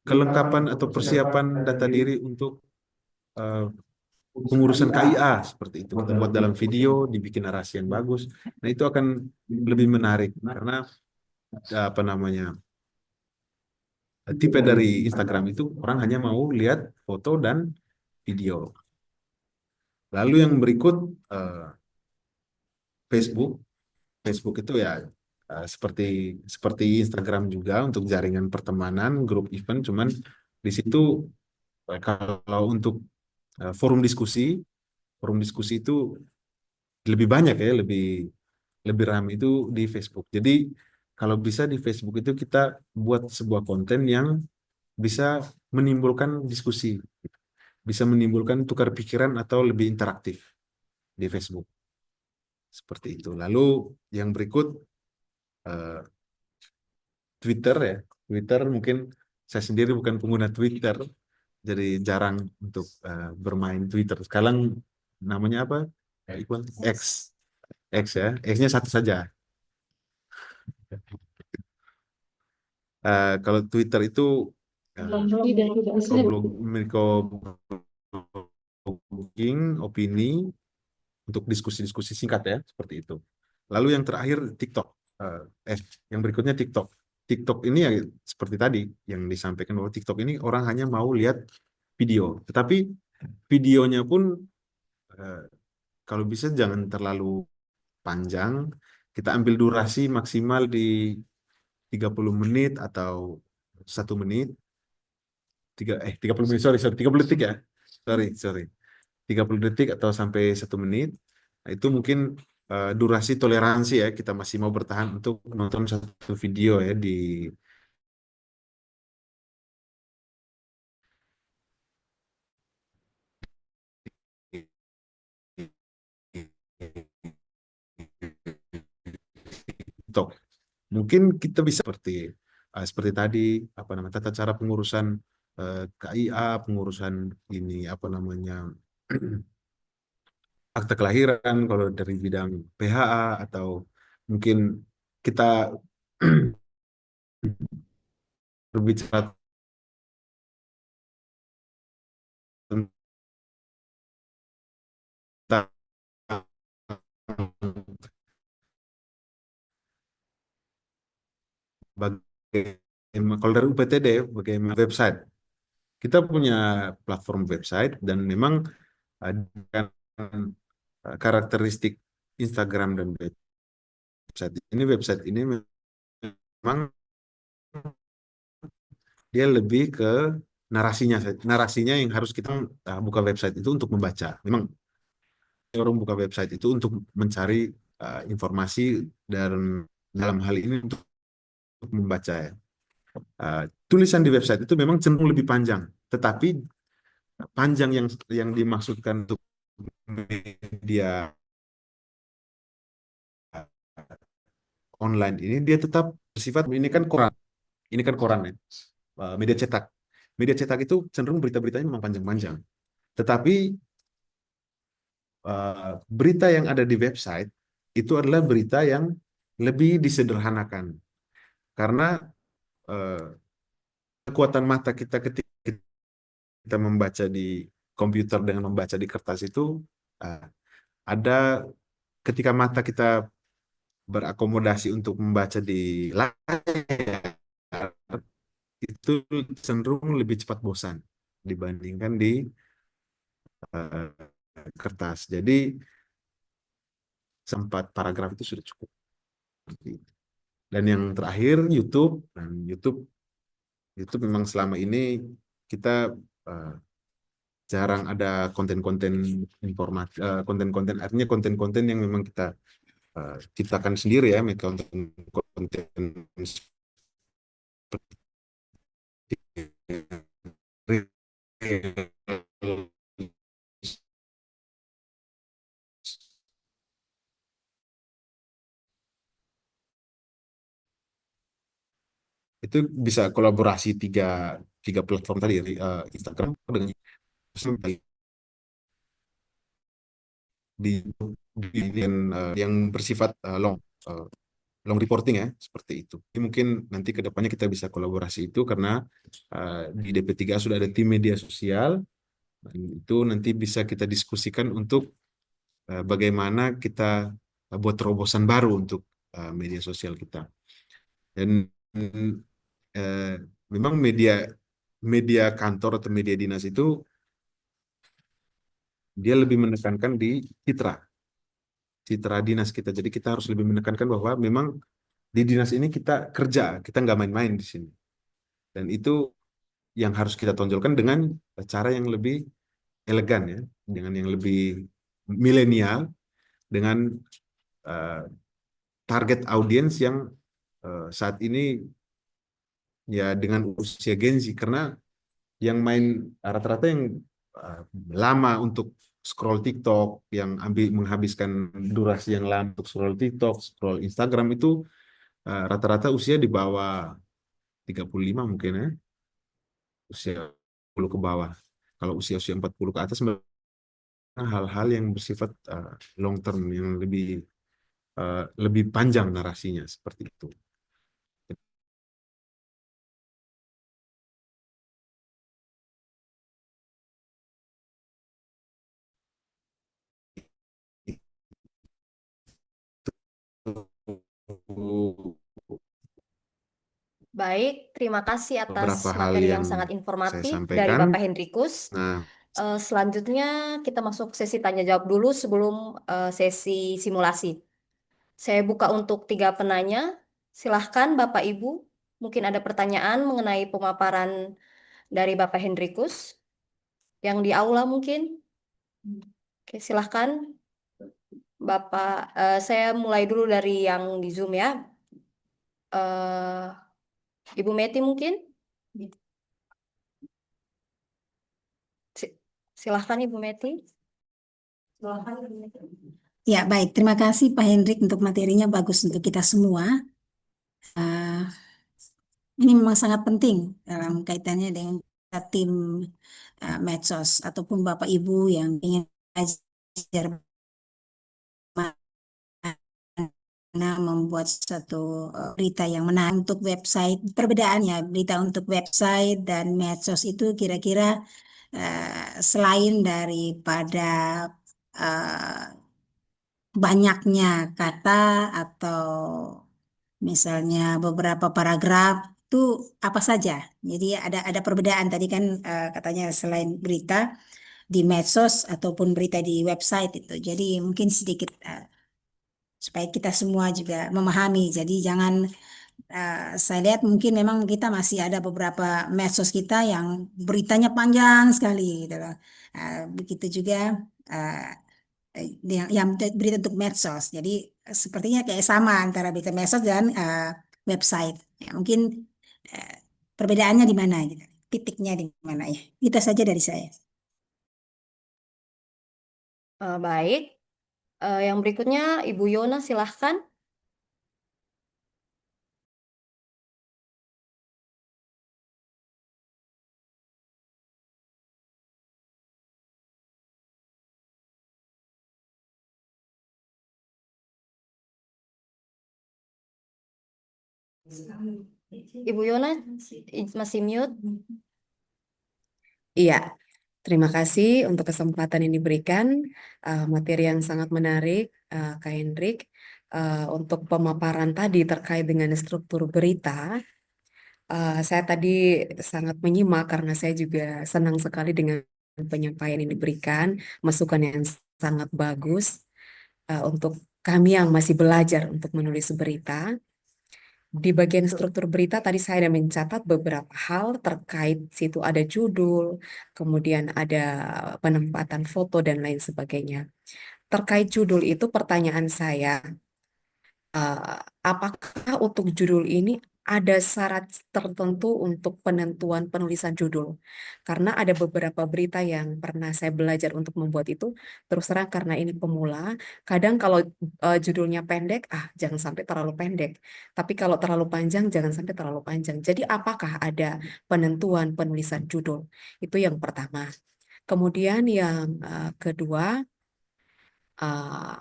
kelengkapan atau persiapan data diri untuk pengurusan KIA seperti itu. Kita buat dalam video, dibikin narasi yang bagus. Nah, itu akan lebih menarik karena apa namanya, tipe dari Instagram itu orang hanya mau lihat foto dan video. Lalu yang berikut Facebook. Facebook itu ya seperti Instagram juga untuk jaringan pertemanan, grup event, cuman di situ kalau untuk forum diskusi itu lebih banyak ya, lebih ramai itu di Facebook. Jadi kalau bisa di Facebook itu kita buat sebuah konten yang bisa menimbulkan diskusi, bisa menimbulkan tukar pikiran atau lebih interaktif di Facebook. Seperti itu. Lalu yang berikut eh, Twitter ya. Twitter mungkin saya sendiri bukan pengguna Twitter, jadi jarang untuk bermain Twitter. Sekarang namanya apa? Iwan? X. X ya. X-nya satu saja. Kalau Twitter itu blogging, opini untuk diskusi-diskusi singkat ya, seperti itu. Lalu yang terakhir TikTok. Eh, yang berikutnya TikTok. TikTok ini ya seperti tadi yang disampaikan bahwa TikTok ini orang hanya mau lihat video, tetapi videonya pun eh, kalau bisa jangan terlalu panjang. Kita ambil durasi maksimal di 30 menit atau 1 menit. 30 menit, sorry, 30 detik ya. Sorry. 30 detik atau sampai 1 menit. Nah, itu mungkin durasi toleransi ya, kita masih mau bertahan untuk menonton satu video ya di TikTok. Mungkin kita bisa seperti tadi apa namanya tata cara pengurusan KIA, pengurusan ini apa namanya akte kelahiran kalau dari bidang PHA, atau mungkin kita berbicara tentang bagaimana kalau dari UPTD bagaimana website. Kita punya platform website dan memang dengan karakteristik Instagram dan website ini memang dia lebih ke narasinya yang harus kita buka website itu untuk membaca. Memang orang buka website itu untuk mencari informasi, dan dalam hal ini untuk membaca ya. Tulisan di website itu memang cenderung lebih panjang, tetapi panjang yang dimaksudkan untuk media online ini dia tetap bersifat ini kan koran ya, media cetak. Media cetak itu cenderung berita-beritanya memang panjang-panjang, tetapi berita yang ada di website itu adalah berita yang lebih disederhanakan, karena eh, kekuatan mata kita ketika kita membaca di komputer dengan membaca di kertas itu eh, ada ketika mata kita berakomodasi untuk membaca di layar itu cenderung lebih cepat bosan dibandingkan di eh, kertas. Jadi sempat paragraf itu sudah cukup. Dan yang terakhir YouTube. Dan YouTube memang selama ini kita eh, jarang ada konten-konten informatif, konten-konten artinya konten-konten yang memang kita ciptakan sendiri ya, konten-konten itu bisa kolaborasi tiga tiga platform tadi, Instagram dengan di, yang bersifat uh, long reporting ya, seperti itu. Jadi mungkin nanti ke depannya kita bisa kolaborasi itu, karena di DP3 sudah ada tim media sosial, dan itu nanti bisa kita diskusikan untuk bagaimana kita buat terobosan baru untuk media sosial kita. Dan uh, memang media kantor atau media dinas itu dia lebih menekankan di citra dinas kita. Jadi kita harus lebih menekankan bahwa memang di dinas ini kita kerja, kita nggak main-main di sini. Dan itu yang harus kita tonjolkan dengan cara yang lebih elegan ya, dengan yang lebih milenial, dengan uh, target audiens yang saat ini ya dengan usia Gen Z, karena yang main rata-rata yang uh, lama untuk scroll TikTok, yang menghabiskan durasi yang lama untuk scroll TikTok, scroll Instagram itu rata-rata usia di bawah 35 mungkin ya, usia 40 ke bawah. Kalau usia-usia 40 ke atas hal-hal yang bersifat long term, yang lebih panjang narasinya seperti itu. Baik, terima kasih Beberapa atas hal materi yang yang sangat saya informatif dari sampaikan. Bapak Hendrikus. Nah, Selanjutnya kita masuk sesi tanya jawab dulu sebelum sesi simulasi. Saya buka untuk 3 penanya. Silahkan Bapak Ibu, mungkin ada pertanyaan mengenai pemaparan dari Bapak Hendrikus yang di aula mungkin. Oke, silahkan Bapak. Saya mulai dulu dari yang di Zoom ya. Ibu Meti mungkin. Silahkan Ibu Meti. Ya, baik. Terima kasih Pak Hendrik untuk materinya bagus untuk kita semua. Eh, ini memang sangat penting dalam kaitannya dengan kita tim medsos ataupun Bapak Ibu yang ingin belajar bagaimana membuat satu berita yang menarik untuk website. Perbedaannya berita untuk website dan medsos itu kira-kira selain daripada eh, banyaknya kata atau misalnya beberapa paragraf itu apa saja. Jadi ada perbedaan tadi kan katanya selain berita di medsos ataupun berita di website itu. Jadi mungkin sedikit supaya kita semua juga memahami. Jadi jangan saya lihat mungkin memang kita masih ada beberapa medsos kita yang beritanya panjang sekali gitu loh. Begitu juga uh, yang berita untuk medsos. Jadi sepertinya kayak sama antara berita medsos dan website. Ya, mungkin eh, perbedaannya di mana gitu. Titiknya di mana ya. Itu saja dari saya. Baik. Yang berikutnya Ibu Yona silahkan. Ibu Yona masih mute. Iya, terima kasih untuk kesempatan yang diberikan, materi yang sangat menarik, Kak Hendrik. Untuk pemaparan tadi terkait dengan struktur berita, saya tadi sangat menyimak karena saya juga senang sekali dengan penyampaian yang diberikan, masukan yang sangat bagus untuk kami yang masih belajar untuk menulis berita. Di bagian struktur berita tadi saya ada mencatat beberapa hal terkait situ ada judul, kemudian ada penempatan foto dan lain sebagainya. Terkait judul itu pertanyaan saya, apakah untuk judul ini ada syarat tertentu untuk penentuan penulisan judul? Karena ada beberapa berita yang pernah saya belajar untuk membuat itu, terus terang karena ini pemula, kadang kalau judulnya pendek, jangan sampai terlalu pendek. Tapi kalau terlalu panjang, jangan sampai terlalu panjang. Jadi apakah ada penentuan penulisan judul? Itu yang pertama. Kemudian yang kedua, uh,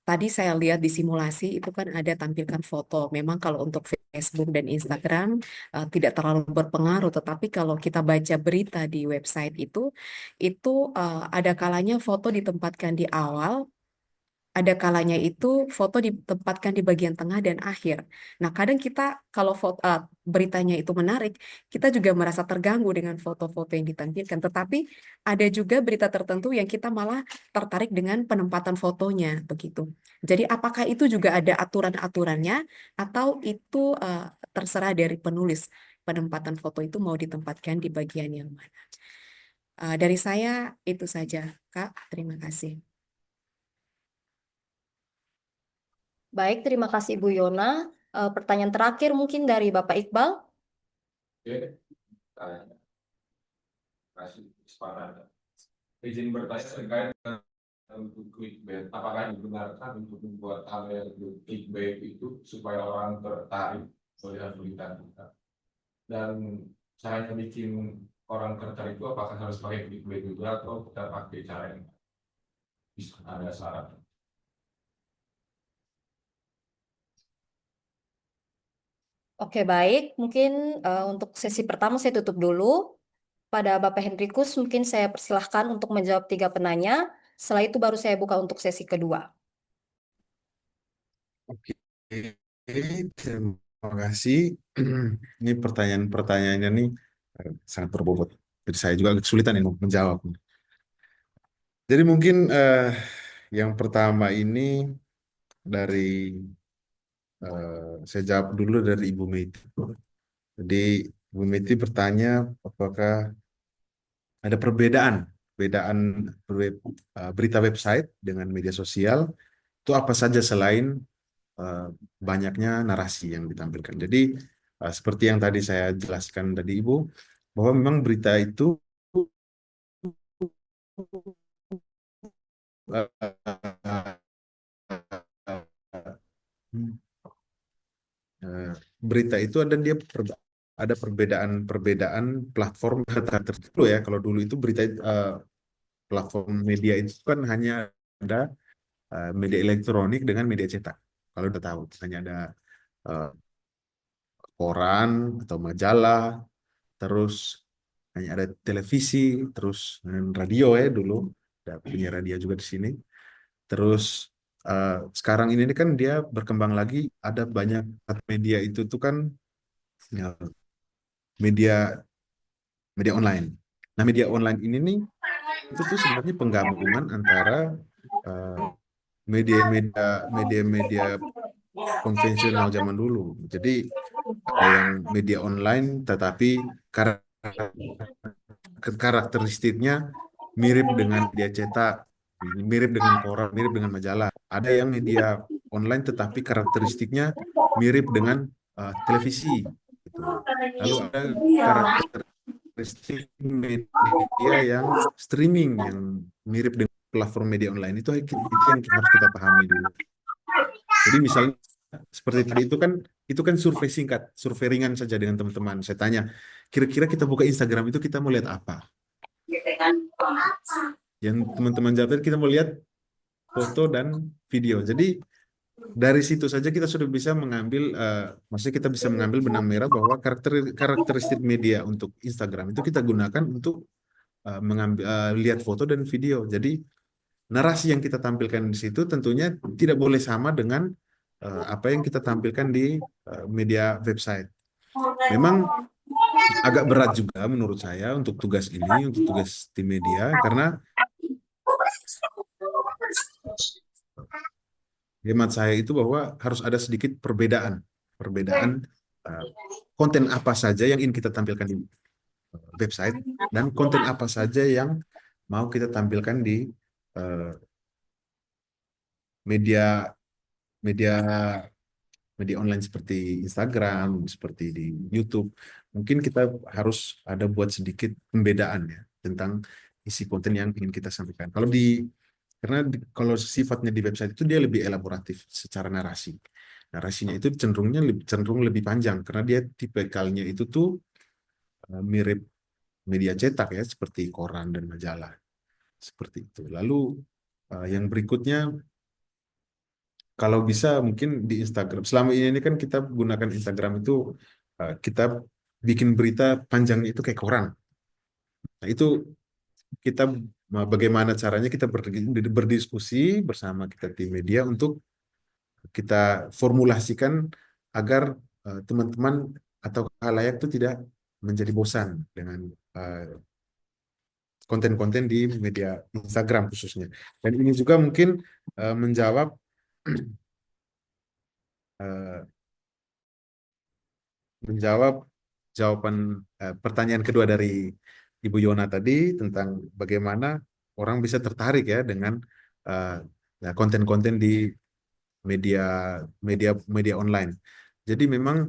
tadi saya lihat di simulasi itu kan ada tampilkan foto. Memang kalau untuk Facebook dan Instagram tidak terlalu berpengaruh, tetapi kalau kita baca berita di website itu ada kalanya foto ditempatkan di awal, ada kalanya itu foto ditempatkan di bagian tengah dan akhir. Nah, kadang kita kalau beritanya itu menarik, kita juga merasa terganggu dengan foto-foto yang ditampilkan. Tetapi ada juga berita tertentu yang kita malah tertarik dengan penempatan fotonya, begitu. Jadi, apakah itu juga ada aturan-aturannya atau itu terserah dari penulis penempatan foto itu mau ditempatkan di bagian yang mana? Dari saya itu saja, Kak. Terima kasih. Baik, terima kasih Ibu Yona. Pertanyaan terakhir mungkin dari Bapak Iqbal. Oke, terima kasih kesempatan. Izin bertanya terkait dengan untuk clickbait. Apakah dibenarkan untuk membuat area clickbait itu supaya orang tertarik melihat berita kita? Dan caranya bikin orang tertarik itu apakah harus pakai clickbait juga atau kita pakai cara yang bisa ada syarat? Oke, baik. Mungkin untuk sesi pertama saya tutup dulu. Pada Bapak Hendrikus, mungkin saya persilahkan untuk menjawab 3 penanya. Setelah itu baru saya buka untuk sesi kedua. Oke, terima kasih. Ini pertanyaan-pertanyaannya nih sangat berbobot. Jadi saya juga agak kesulitan ini menjawab. Jadi mungkin yang pertama ini dari saya jawab dulu dari Ibu Meti. Jadi Ibu Meti bertanya apakah ada perbedaan berita website dengan media sosial itu apa saja selain eh, banyaknya narasi yang ditampilkan. Jadi seperti yang tadi saya jelaskan tadi Ibu, bahwa memang berita itu eh, berita itu ada perbedaan platform tertentu ya. Kalau dulu itu berita platform media itu kan hanya ada media elektronik dengan media cetak. Kalau udah tahu hanya ada eh, koran atau majalah, terus hanya ada televisi, terus radio ya dulu, ada punya radio juga di sini. Terus sekarang ini kan dia berkembang lagi, ada banyak media itu tuh kan ya, media media online. Nah media online ini nih itu tuh sebenarnya penggabungan antara eh, media-media konvensional zaman dulu. Jadi ada yang media online tetapi karakteristiknya mirip dengan media cetak, mirip dengan koran, mirip dengan majalah. Ada yang media online tetapi karakteristiknya mirip dengan televisi. Gitu. Lalu ada karakteristik media yang streaming yang mirip dengan platform media online. Itu yang harus kita pahami dulu. Jadi misalnya seperti tadi itu kan survei singkat, survei ringan saja dengan teman-teman. Saya tanya, kira-kira kita buka Instagram itu kita mau lihat apa? Yang teman-teman jawab tadi kita mau lihat foto dan video. Jadi dari situ saja kita sudah bisa mengambil, maksudnya kita bisa mengambil benang merah bahwa karakteristik media untuk Instagram itu kita gunakan untuk mengambil lihat foto dan video. Jadi narasi yang kita tampilkan di situ tentunya tidak boleh sama dengan apa yang kita tampilkan di media website. Memang agak berat juga menurut saya untuk tugas ini, untuk tugas tim media, karena hemat saya itu bahwa harus ada sedikit perbedaan uh, konten apa saja yang ingin kita tampilkan di website dan konten apa saja yang mau kita tampilkan di uh, media media media online seperti Instagram, seperti di YouTube. Mungkin kita harus ada buat sedikit pembedaan ya tentang isi konten yang ingin kita sampaikan. Kalau sifatnya di website itu dia lebih elaboratif secara narasi. Narasinya itu cenderung lebih panjang karena dia tipikalnya itu tuh mirip media cetak ya seperti koran dan majalah. Seperti itu. Lalu yang berikutnya kalau bisa mungkin di Instagram. Selama ini kan kita gunakan Instagram itu kita bikin berita panjangnya itu kayak koran. Nah, itu kita bagaimana caranya kita berdiskusi bersama kita tim media untuk kita formulasikan agar teman-teman atau khalayak itu tidak menjadi bosan dengan konten-konten di media Instagram khususnya. Dan ini juga mungkin menjawab menjawab pertanyaan kedua dari Ibu Yona tadi tentang bagaimana orang bisa tertarik ya dengan konten-konten di media media online. Jadi memang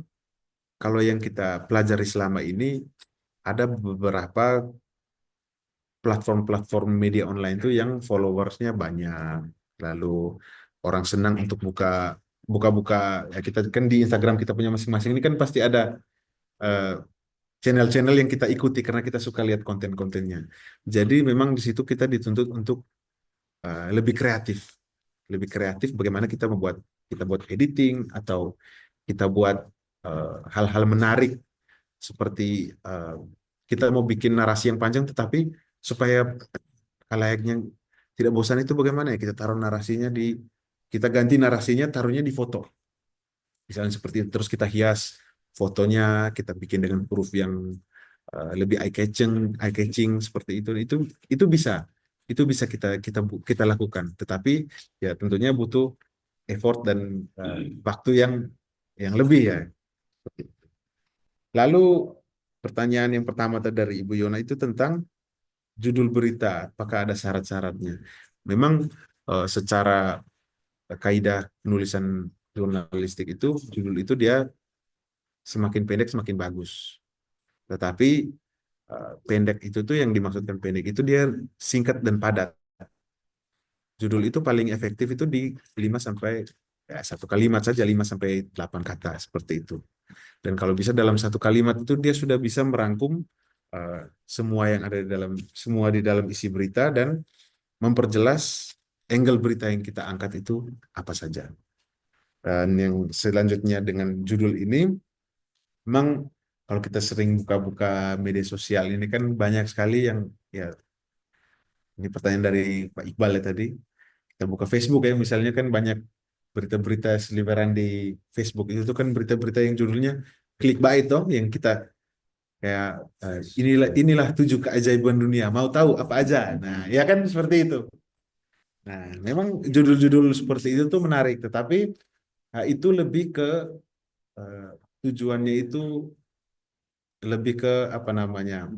kalau yang kita pelajari selama ini ada beberapa platform-platform media online itu yang followersnya banyak. Lalu orang senang untuk buka-buka ya kita kan di Instagram kita punya masing-masing ini kan pasti ada eh, channel-channel yang kita ikuti karena kita suka lihat konten-kontennya. Jadi memang di situ kita dituntut untuk lebih kreatif. Lebih kreatif bagaimana kita buat editing atau kita buat hal-hal menarik seperti kita mau bikin narasi yang panjang tetapi supaya layaknya tidak bosan itu bagaimana ya kita taruh narasinya kita ganti narasinya taruhnya di foto misalnya seperti itu terus kita hias fotonya kita bikin dengan huruf yang lebih eye catching seperti itu bisa kita lakukan tetapi ya tentunya butuh effort dan waktu yang lebih ya. Lalu pertanyaan yang pertama tadi dari Ibu Yona itu tentang judul berita, apakah ada syarat-syaratnya? Memang secara kaidah penulisan jurnalistik itu judul itu dia semakin pendek semakin bagus. Tetapi pendek itu tuh yang dimaksudkan pendek itu dia singkat dan padat. Judul itu paling efektif itu di 5 sampai ya, satu kalimat saja 5 sampai 8 kata seperti itu. Dan kalau bisa dalam satu kalimat itu dia sudah bisa merangkum semua yang ada di dalam isi berita dan memperjelas angle berita yang kita angkat itu apa saja. Dan yang selanjutnya dengan judul ini, memang kalau kita sering buka-buka media sosial ini kan banyak sekali yang ya ini pertanyaan dari Pak Iqbal ya tadi. Kita buka Facebook ya misalnya kan banyak berita-berita seliweran di Facebook itu tuh kan berita-berita yang judulnya clickbait toh yang kita kayak inilah 7 keajaiban dunia mau tahu apa aja nah ya kan seperti itu nah memang judul-judul seperti itu tuh menarik tetapi itu lebih ke eh, tujuannya itu lebih ke apa namanya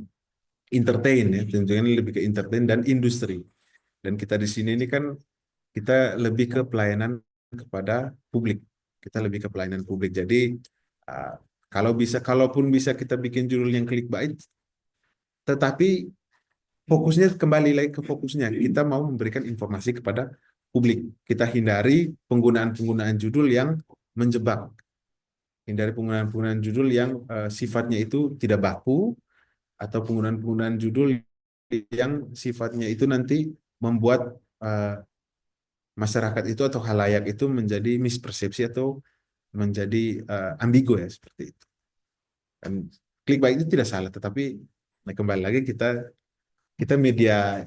entertain ya tujuannya lebih ke entertain dan industri dan kita di sini ini kan kita lebih ke pelayanan kepada publik kita lebih ke pelayanan publik jadi uh, kalaupun bisa kita bikin judul yang clickbait tetapi fokusnya kembali lagi ke fokusnya. Kita mau memberikan informasi kepada publik. Kita hindari penggunaan-penggunaan judul yang menjebak. Hindari penggunaan-penggunaan judul yang sifatnya itu tidak baku atau penggunaan-penggunaan judul yang sifatnya itu nanti membuat masyarakat itu atau halayak itu menjadi mispersepsi atau menjadi ambigu ya seperti itu. Dan clickbait itu tidak salah, tetapi kembali lagi kita media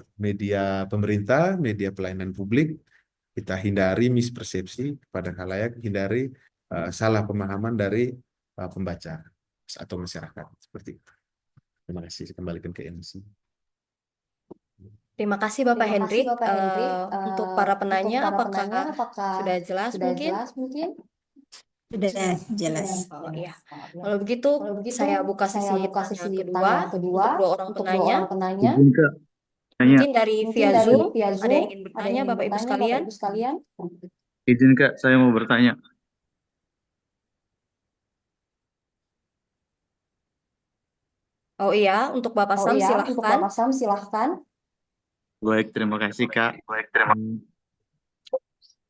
pemerintah, media pelayanan publik, kita hindari mispersepsi kepada khalayak, hindari salah pemahaman dari pembaca atau masyarakat seperti itu. Terima kasih. Saya kembalikan ke MC. Terima kasih Bapak Hendrik. Untuk para penanya, apakah sudah jelas mungkin? Sudah jelas. Oh iya. Kalau begitu, saya buka sesi tanya kedua untuk dua orang penanya. Izin Kak, tanya. Mungkin dari via Zoom, ada yang ingin bertanya Bapak Ibu sekalian? Izin Kak, saya mau bertanya. Oh iya, untuk Bapak Sam silahkan. Baik, terima kasih Kak.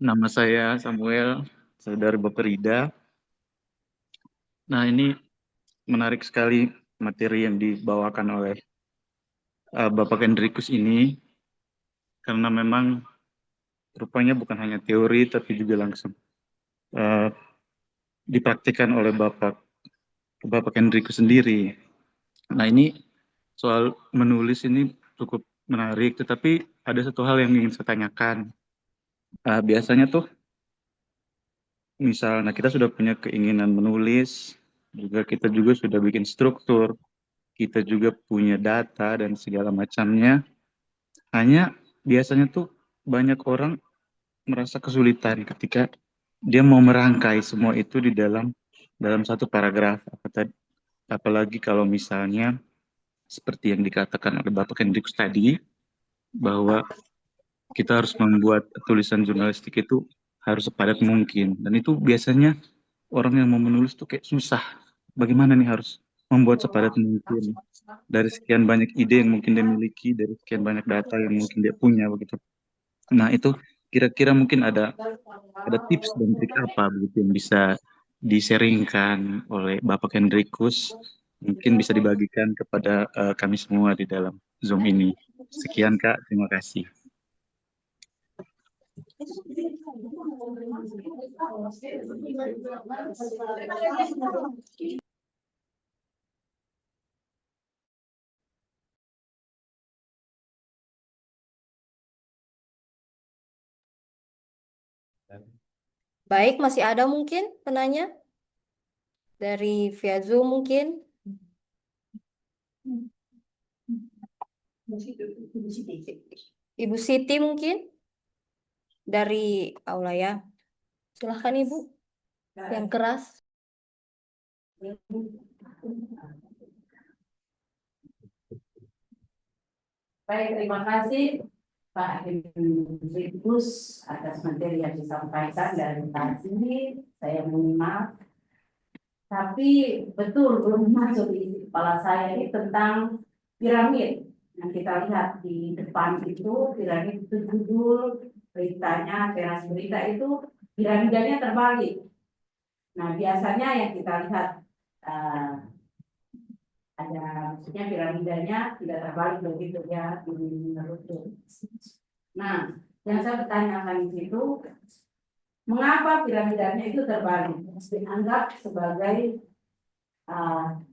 Nama saya Samuel, saya dari Bapak Rida. Nah, ini menarik sekali materi yang dibawakan oleh Bapak Hendrikus ini, karena memang rupanya bukan hanya teori, tapi juga langsung dipraktikkan oleh Bapak Hendrikus sendiri. Nah, ini soal menulis ini cukup menarik, tetapi ada satu hal yang ingin saya tanyakan. Biasanya tuh, misalnya kita sudah punya keinginan menulis, juga kita juga sudah bikin struktur, kita juga punya data dan segala macamnya. Hanya biasanya tuh banyak orang merasa kesulitan ketika dia mau merangkai semua itu di dalam satu paragraf. Apalagi kalau misalnya seperti yang dikatakan oleh Bapak Hendrikus tadi, bahwa kita harus membuat tulisan jurnalistik itu harus sepadat mungkin. Dan itu biasanya orang yang mau menulis tuh kayak susah. Bagaimana nih harus membuat sepadat mungkin dari sekian banyak ide yang mungkin dia miliki, dari sekian banyak data yang mungkin dia punya begitu. Nah, itu kira-kira mungkin ada tips dan trik apa begitu yang bisa di-sharingkan oleh Bapak Hendrikus, mungkin bisa dibagikan kepada kami semua di dalam Zoom ini. Sekian Kak, terima kasih. Baik, masih ada mungkin penanya dari via Zoom mungkin? Ibu Siti mungkin dari aula ya. Silahkan Ibu, yang keras. Baik, terima kasih Pak Hendrikus atas materi yang disampaikan dari tadi. Saya menyimak, tapi betul belum masuk di kepala saya ini tentang piramid. Yang kita lihat di depan itu piramid itu judul beritanya, teras berita itu piramidanya terbalik. Nah, biasanya yang kita lihat eh, ada maksudnya piramidanya tidak terbalik begitu ya meruncing. Nah, yang saya pertanyakan di situ, mengapa piramidanya itu terbalik? Dianggap sebagai uh,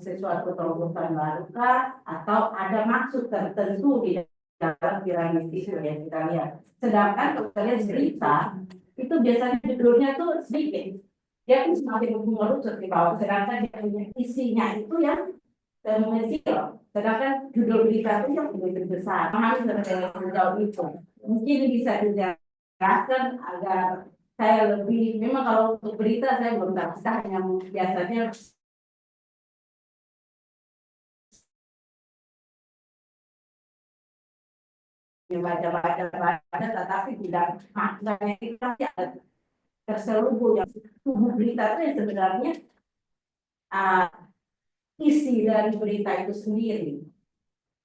sesuatu terobosan baru kah? Atau ada maksud tertentu di dalam piramid itu yang kita lihat? Sedangkan kalau kita lihat berita, itu biasanya judulnya tuh sedikit. Dia pun semakin mengerucut di bawah, sedangkan dia punya isinya itu yang kecil. Sedangkan judul berita itu yang begitu besar. Harus sejauh itu. Mungkin bisa dijelaskan agar saya lebih, memang kalau untuk berita saya belum tahu, saya hanya biasanya baca-baca, tetapi tidak maknanya kita terselubung yang tubuh berita itu yang sebenarnya isi dari berita itu sendiri.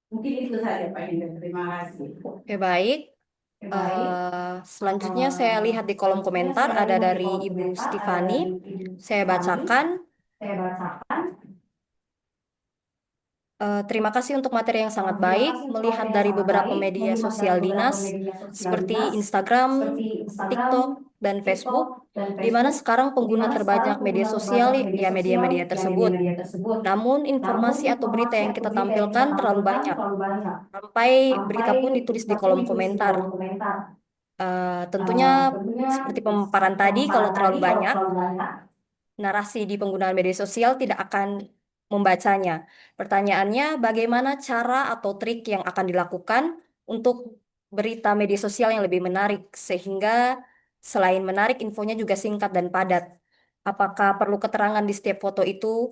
Mungkin itu saja Pak Indra. Terima kasih. Oke, baik. Selanjutnya saya lihat di kolom komentar ada dari Ibu Stifani. Saya bacakan. Terima kasih untuk materi yang sangat baik. Melihat dari beberapa media sosial dinas seperti Instagram, TikTok, dan Facebook, di mana sekarang pengguna terbanyak media sosial ya media-media tersebut. Namun informasi atau berita yang kita tampilkan terlalu banyak. Sampai berita pun ditulis di kolom komentar. Tentunya seperti pemaparan tadi, kalau terlalu banyak, narasi di penggunaan media sosial tidak akan membacanya. Pertanyaannya, bagaimana cara atau trik yang akan dilakukan untuk berita media sosial yang lebih menarik, sehingga selain menarik, infonya juga singkat dan padat? Apakah perlu keterangan di setiap foto itu?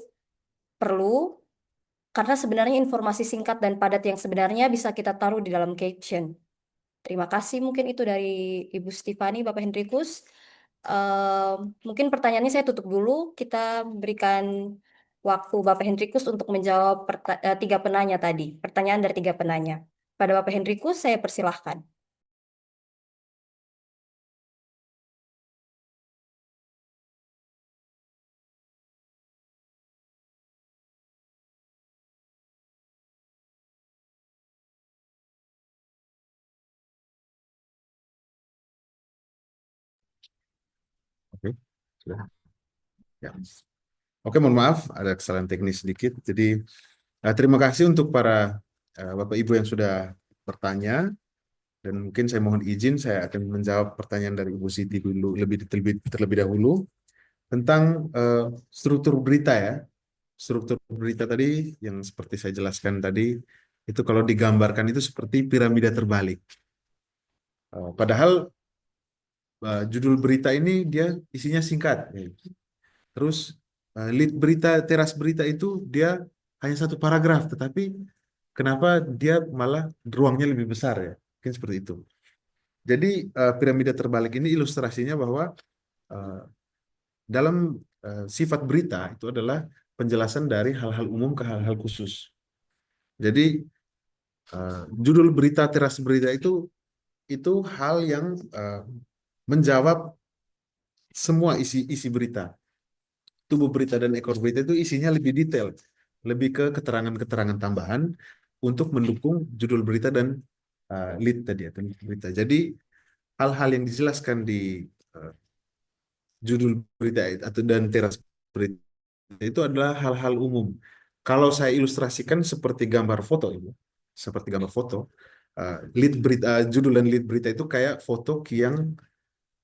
Perlu, karena sebenarnya informasi singkat dan padat yang sebenarnya bisa kita taruh di dalam caption. Terima kasih, mungkin itu dari Ibu Stifani, Bapak Hendrikus. Mungkin pertanyaannya saya tutup dulu. Kita berikan waktu Bapak Hendrikus untuk menjawab 3 penanya tadi. Pertanyaan dari 3 penanya. Pada Bapak Hendrikus, saya persilahkan. Oke, sudah. Ya. Oke, mohon maaf, ada kesalahan teknis sedikit. Jadi, terima kasih untuk para Bapak Ibu yang sudah bertanya. Dan mungkin saya mohon izin, saya akan menjawab pertanyaan dari Ibu Siti dulu terlebih dahulu tentang struktur berita ya. Struktur berita tadi yang seperti saya jelaskan tadi, itu kalau digambarkan itu seperti piramida terbalik. Padahal judul berita ini dia isinya singkat. Terus lead berita, teras berita itu dia hanya 1 paragraf, tetapi kenapa dia malah ruangnya lebih besar ya? Mungkin seperti itu. Jadi piramida terbalik ini ilustrasinya bahwa dalam sifat berita itu adalah penjelasan dari hal-hal umum ke hal-hal khusus. Jadi judul berita, teras berita itu hal yang menjawab semua isi berita. Tubuh berita dan ekor berita itu isinya lebih detail, lebih ke keterangan-keterangan tambahan untuk mendukung judul berita dan lead tadi atau berita. Jadi hal-hal yang dijelaskan di judul berita atau dan teras berita itu adalah hal-hal umum. Kalau saya ilustrasikan seperti gambar foto, Ibu, seperti gambar foto, lead berita, judul dan lead berita itu kayak foto yang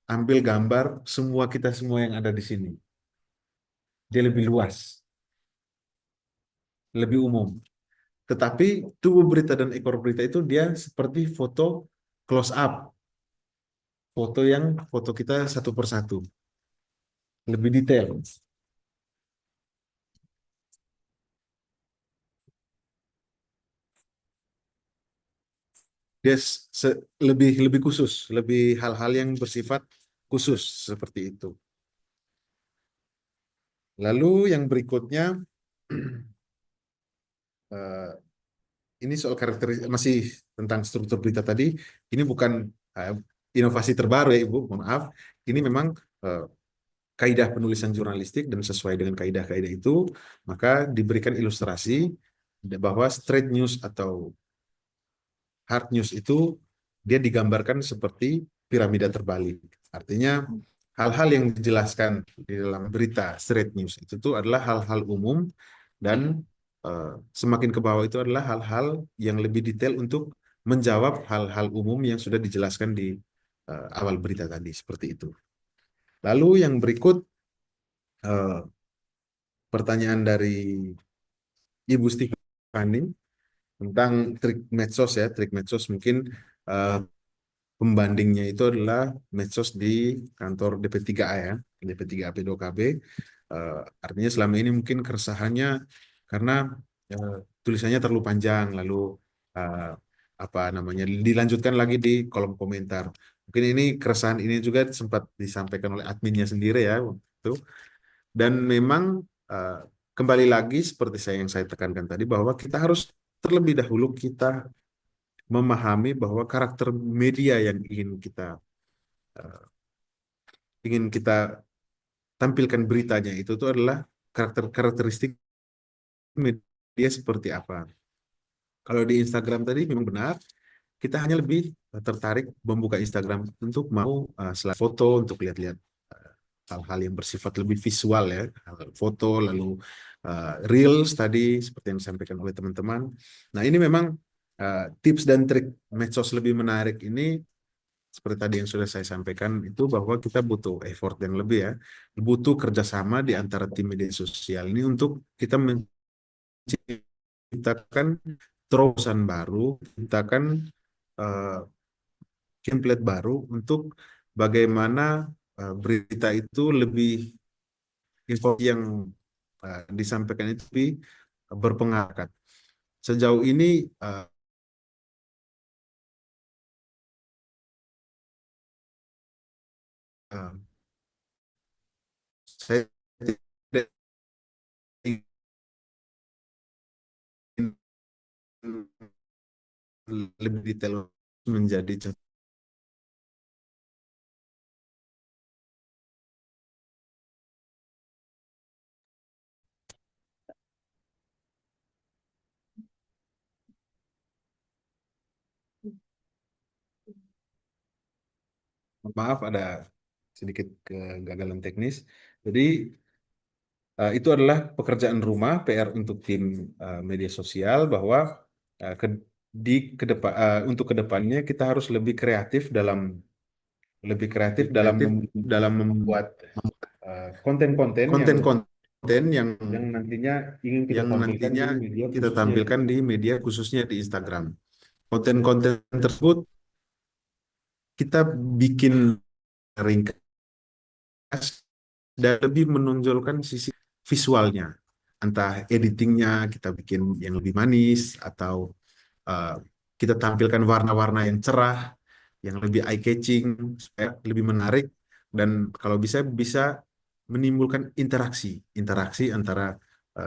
ambil gambar kita semua yang ada di sini. Dia lebih luas, lebih umum. Tetapi tubuh berita dan ekor berita itu dia seperti foto close up, foto kita satu persatu, lebih detail. Dia lebih khusus, lebih hal-hal yang bersifat khusus seperti itu. Lalu yang berikutnya, ini soal karakteristik, masih tentang struktur berita tadi. Ini bukan inovasi terbaru ya Ibu, mohon maaf. Ini memang kaidah penulisan jurnalistik dan sesuai dengan kaidah-kaidah itu, maka diberikan ilustrasi bahwa straight news atau hard news itu dia digambarkan seperti piramida terbalik. Artinya hal-hal yang dijelaskan di dalam berita straight news itu tuh adalah hal-hal umum dan semakin ke bawah itu adalah hal-hal yang lebih detail untuk menjawab hal-hal umum yang sudah dijelaskan di awal berita tadi, seperti itu. Lalu yang berikut pertanyaan dari Ibu Stefani tentang trik medsos ya, trik medsos mungkin pembandingnya itu adalah medsos di kantor DP3A ya, DP3A P2KB. Artinya selama ini mungkin keresahannya karena tulisannya terlalu panjang, lalu apa namanya dilanjutkan lagi di kolom komentar. Mungkin ini keresahan ini juga sempat disampaikan oleh adminnya sendiri ya waktu itu. Dan memang kembali lagi seperti yang saya tekankan tadi bahwa kita harus terlebih dahulu kita memahami bahwa karakter media yang ingin kita tampilkan beritanya itu tuh adalah karakteristik media seperti apa. Kalau di Instagram tadi memang benar, kita hanya lebih tertarik membuka Instagram untuk mau slide foto, untuk lihat-lihat hal-hal yang bersifat lebih visual ya, foto, lalu reels tadi seperti yang disampaikan oleh teman-teman. Nah ini memang tips dan trik medsos lebih menarik ini seperti tadi yang sudah saya sampaikan itu bahwa kita butuh effort yang lebih ya, butuh kerjasama di antara tim media sosial ini untuk kita menciptakan terobosan baru, menciptakan template baru untuk bagaimana berita itu lebih info yang disampaikan itu lebih berpengaruh. Sejauh ini saya tidak ingin lebih detail menjadi contoh. Maaf ada sedikit kegagalan teknis. Jadi itu adalah pekerjaan rumah PR untuk tim media sosial bahwa untuk kedepannya kita harus lebih kreatif dalam membuat konten-konten yang nantinya ingin kita tampilkan di media khususnya di Instagram. Konten-konten tersebut kita bikin ringkas dan lebih menonjolkan sisi visualnya. Entah editingnya kita bikin yang lebih manis atau kita tampilkan warna-warna yang cerah, yang lebih eye-catching, supaya lebih menarik. Dan kalau bisa menimbulkan interaksi antara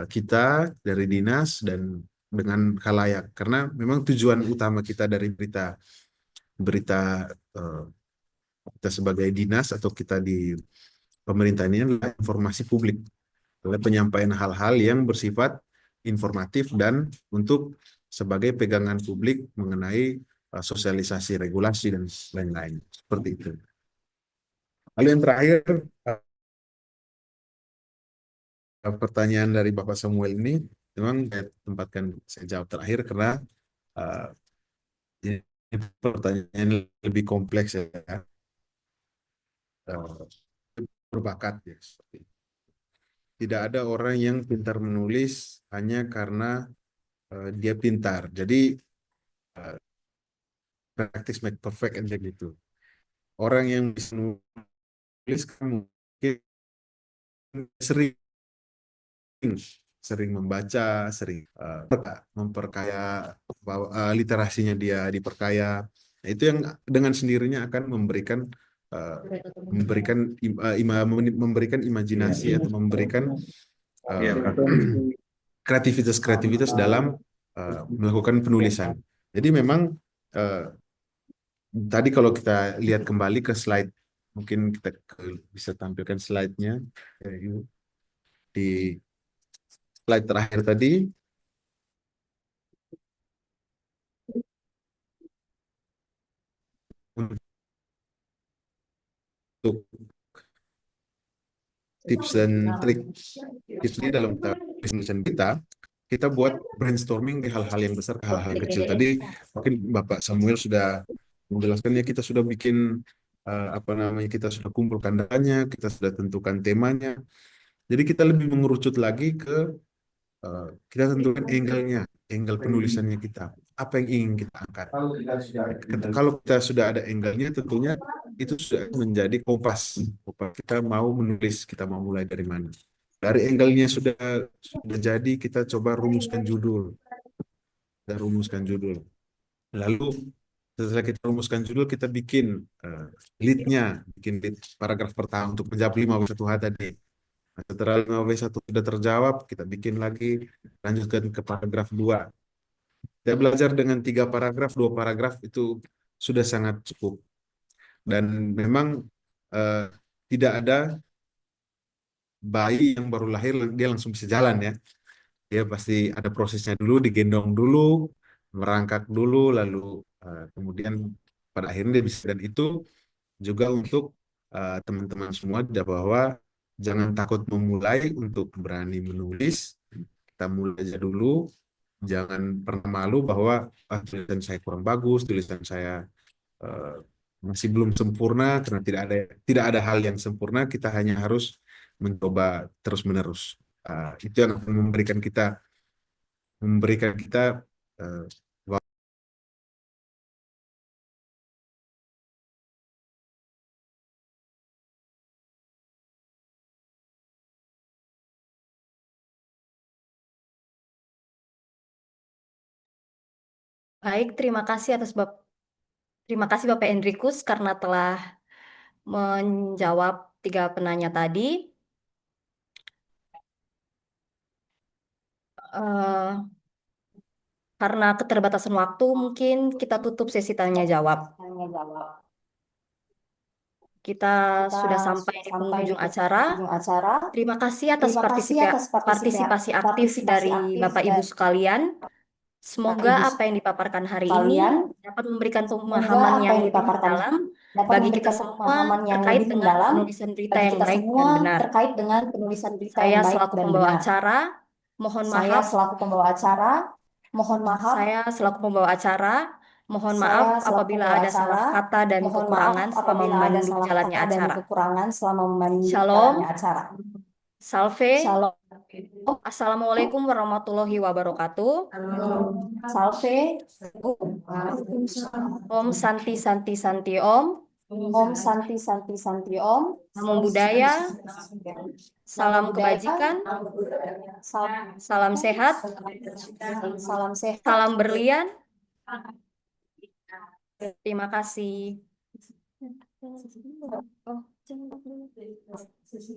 kita dari dinas dan dengan khalayak. Karena memang tujuan utama kita dari berita kita sebagai dinas atau kita di pemerintah ini adalah informasi publik, adalah penyampaian hal-hal yang bersifat informatif dan untuk sebagai pegangan publik mengenai sosialisasi regulasi dan lain-lain seperti itu. Lalu yang terakhir, pertanyaan dari Bapak Samuel ini memang saya jawab terakhir karena ini pertanyaan lebih kompleks ya, berbakat ya. Tidak ada orang yang pintar menulis hanya karena dia pintar. Jadi practice make perfect aja gitu. Orang yang bisa nulis kan mungkin sering membaca, sering memperkaya literasinya dia diperkaya. Nah, itu yang dengan sendirinya akan memberikan imajinasi atau memberikan kreativitas dalam melakukan penulisan. Jadi memang tadi kalau kita lihat kembali ke slide, mungkin kita bisa tampilkan slide-nya di slide terakhir tadi. Untuk tips dan trik ini dalam tulisan kita buat brainstorming di hal-hal yang besar ke hal-hal kecil. Tadi mungkin Bapak Samuel sudah menjelaskannya, kita sudah bikin kita sudah kumpulkan datanya, kita sudah tentukan temanya. Jadi kita lebih mengerucut lagi ke kita tentukan angle penulisannya kita. Apa yang ingin kita angkat. Kalau kita sudah ada angle-nya, tentunya itu sudah menjadi kompas kita mau menulis, kita mau mulai dari mana. Dari angle-nya sudah jadi, kita coba rumuskan judul. Lalu setelah kita rumuskan judul, kita bikin lead-nya, bikin lead paragraf pertama untuk menjawab 5W1H tadi. Nah, setelah 5W1 sudah terjawab, kita bikin lagi, lanjutkan ke paragraf 2. Kita belajar dengan 3 paragraf, 2 paragraf itu sudah sangat cukup. Dan memang tidak ada bayi yang baru lahir dia langsung bisa jalan ya. Dia pasti ada prosesnya dulu, digendong dulu, merangkak dulu, lalu kemudian pada akhirnya dia bisa. Dan itu juga untuk teman-teman semua, bahwa jangan takut memulai untuk berani menulis. Kita mulai aja dulu, jangan pernah malu bahwa tulisan saya kurang bagus, tulisan saya masih belum sempurna, karena tidak ada hal yang sempurna. Kita hanya harus mencoba terus-menerus. Itu yang akan memberikan kita Baik, terima kasih Bapak Hendrikus karena telah menjawab 3 penanya tadi. Karena keterbatasan waktu, mungkin kita tutup sesi tanya jawab. Kita sudah sampai di penghujung acara. Terima kasih atas partisipasi aktif dari Bapak Ibu sekalian. Semoga apa yang dipaparkan hari ini dapat memberikan pemahaman yang lebih mendalam bagi kita semua terkait dengan penulisan berita yang baik dan benar. Saya selaku pembawa acara, mohon maaf. Mohon maaf apabila ada salah kata dan kekurangan selama memandu jalannya acara. Shalom. Salve. Assalamualaikum warahmatullahi wabarakatuh. Om Santi Santi Santi Om. Namo Buddhaya. Salam kebajikan. Salam sehat. Salam berlian. Terima kasih. sesi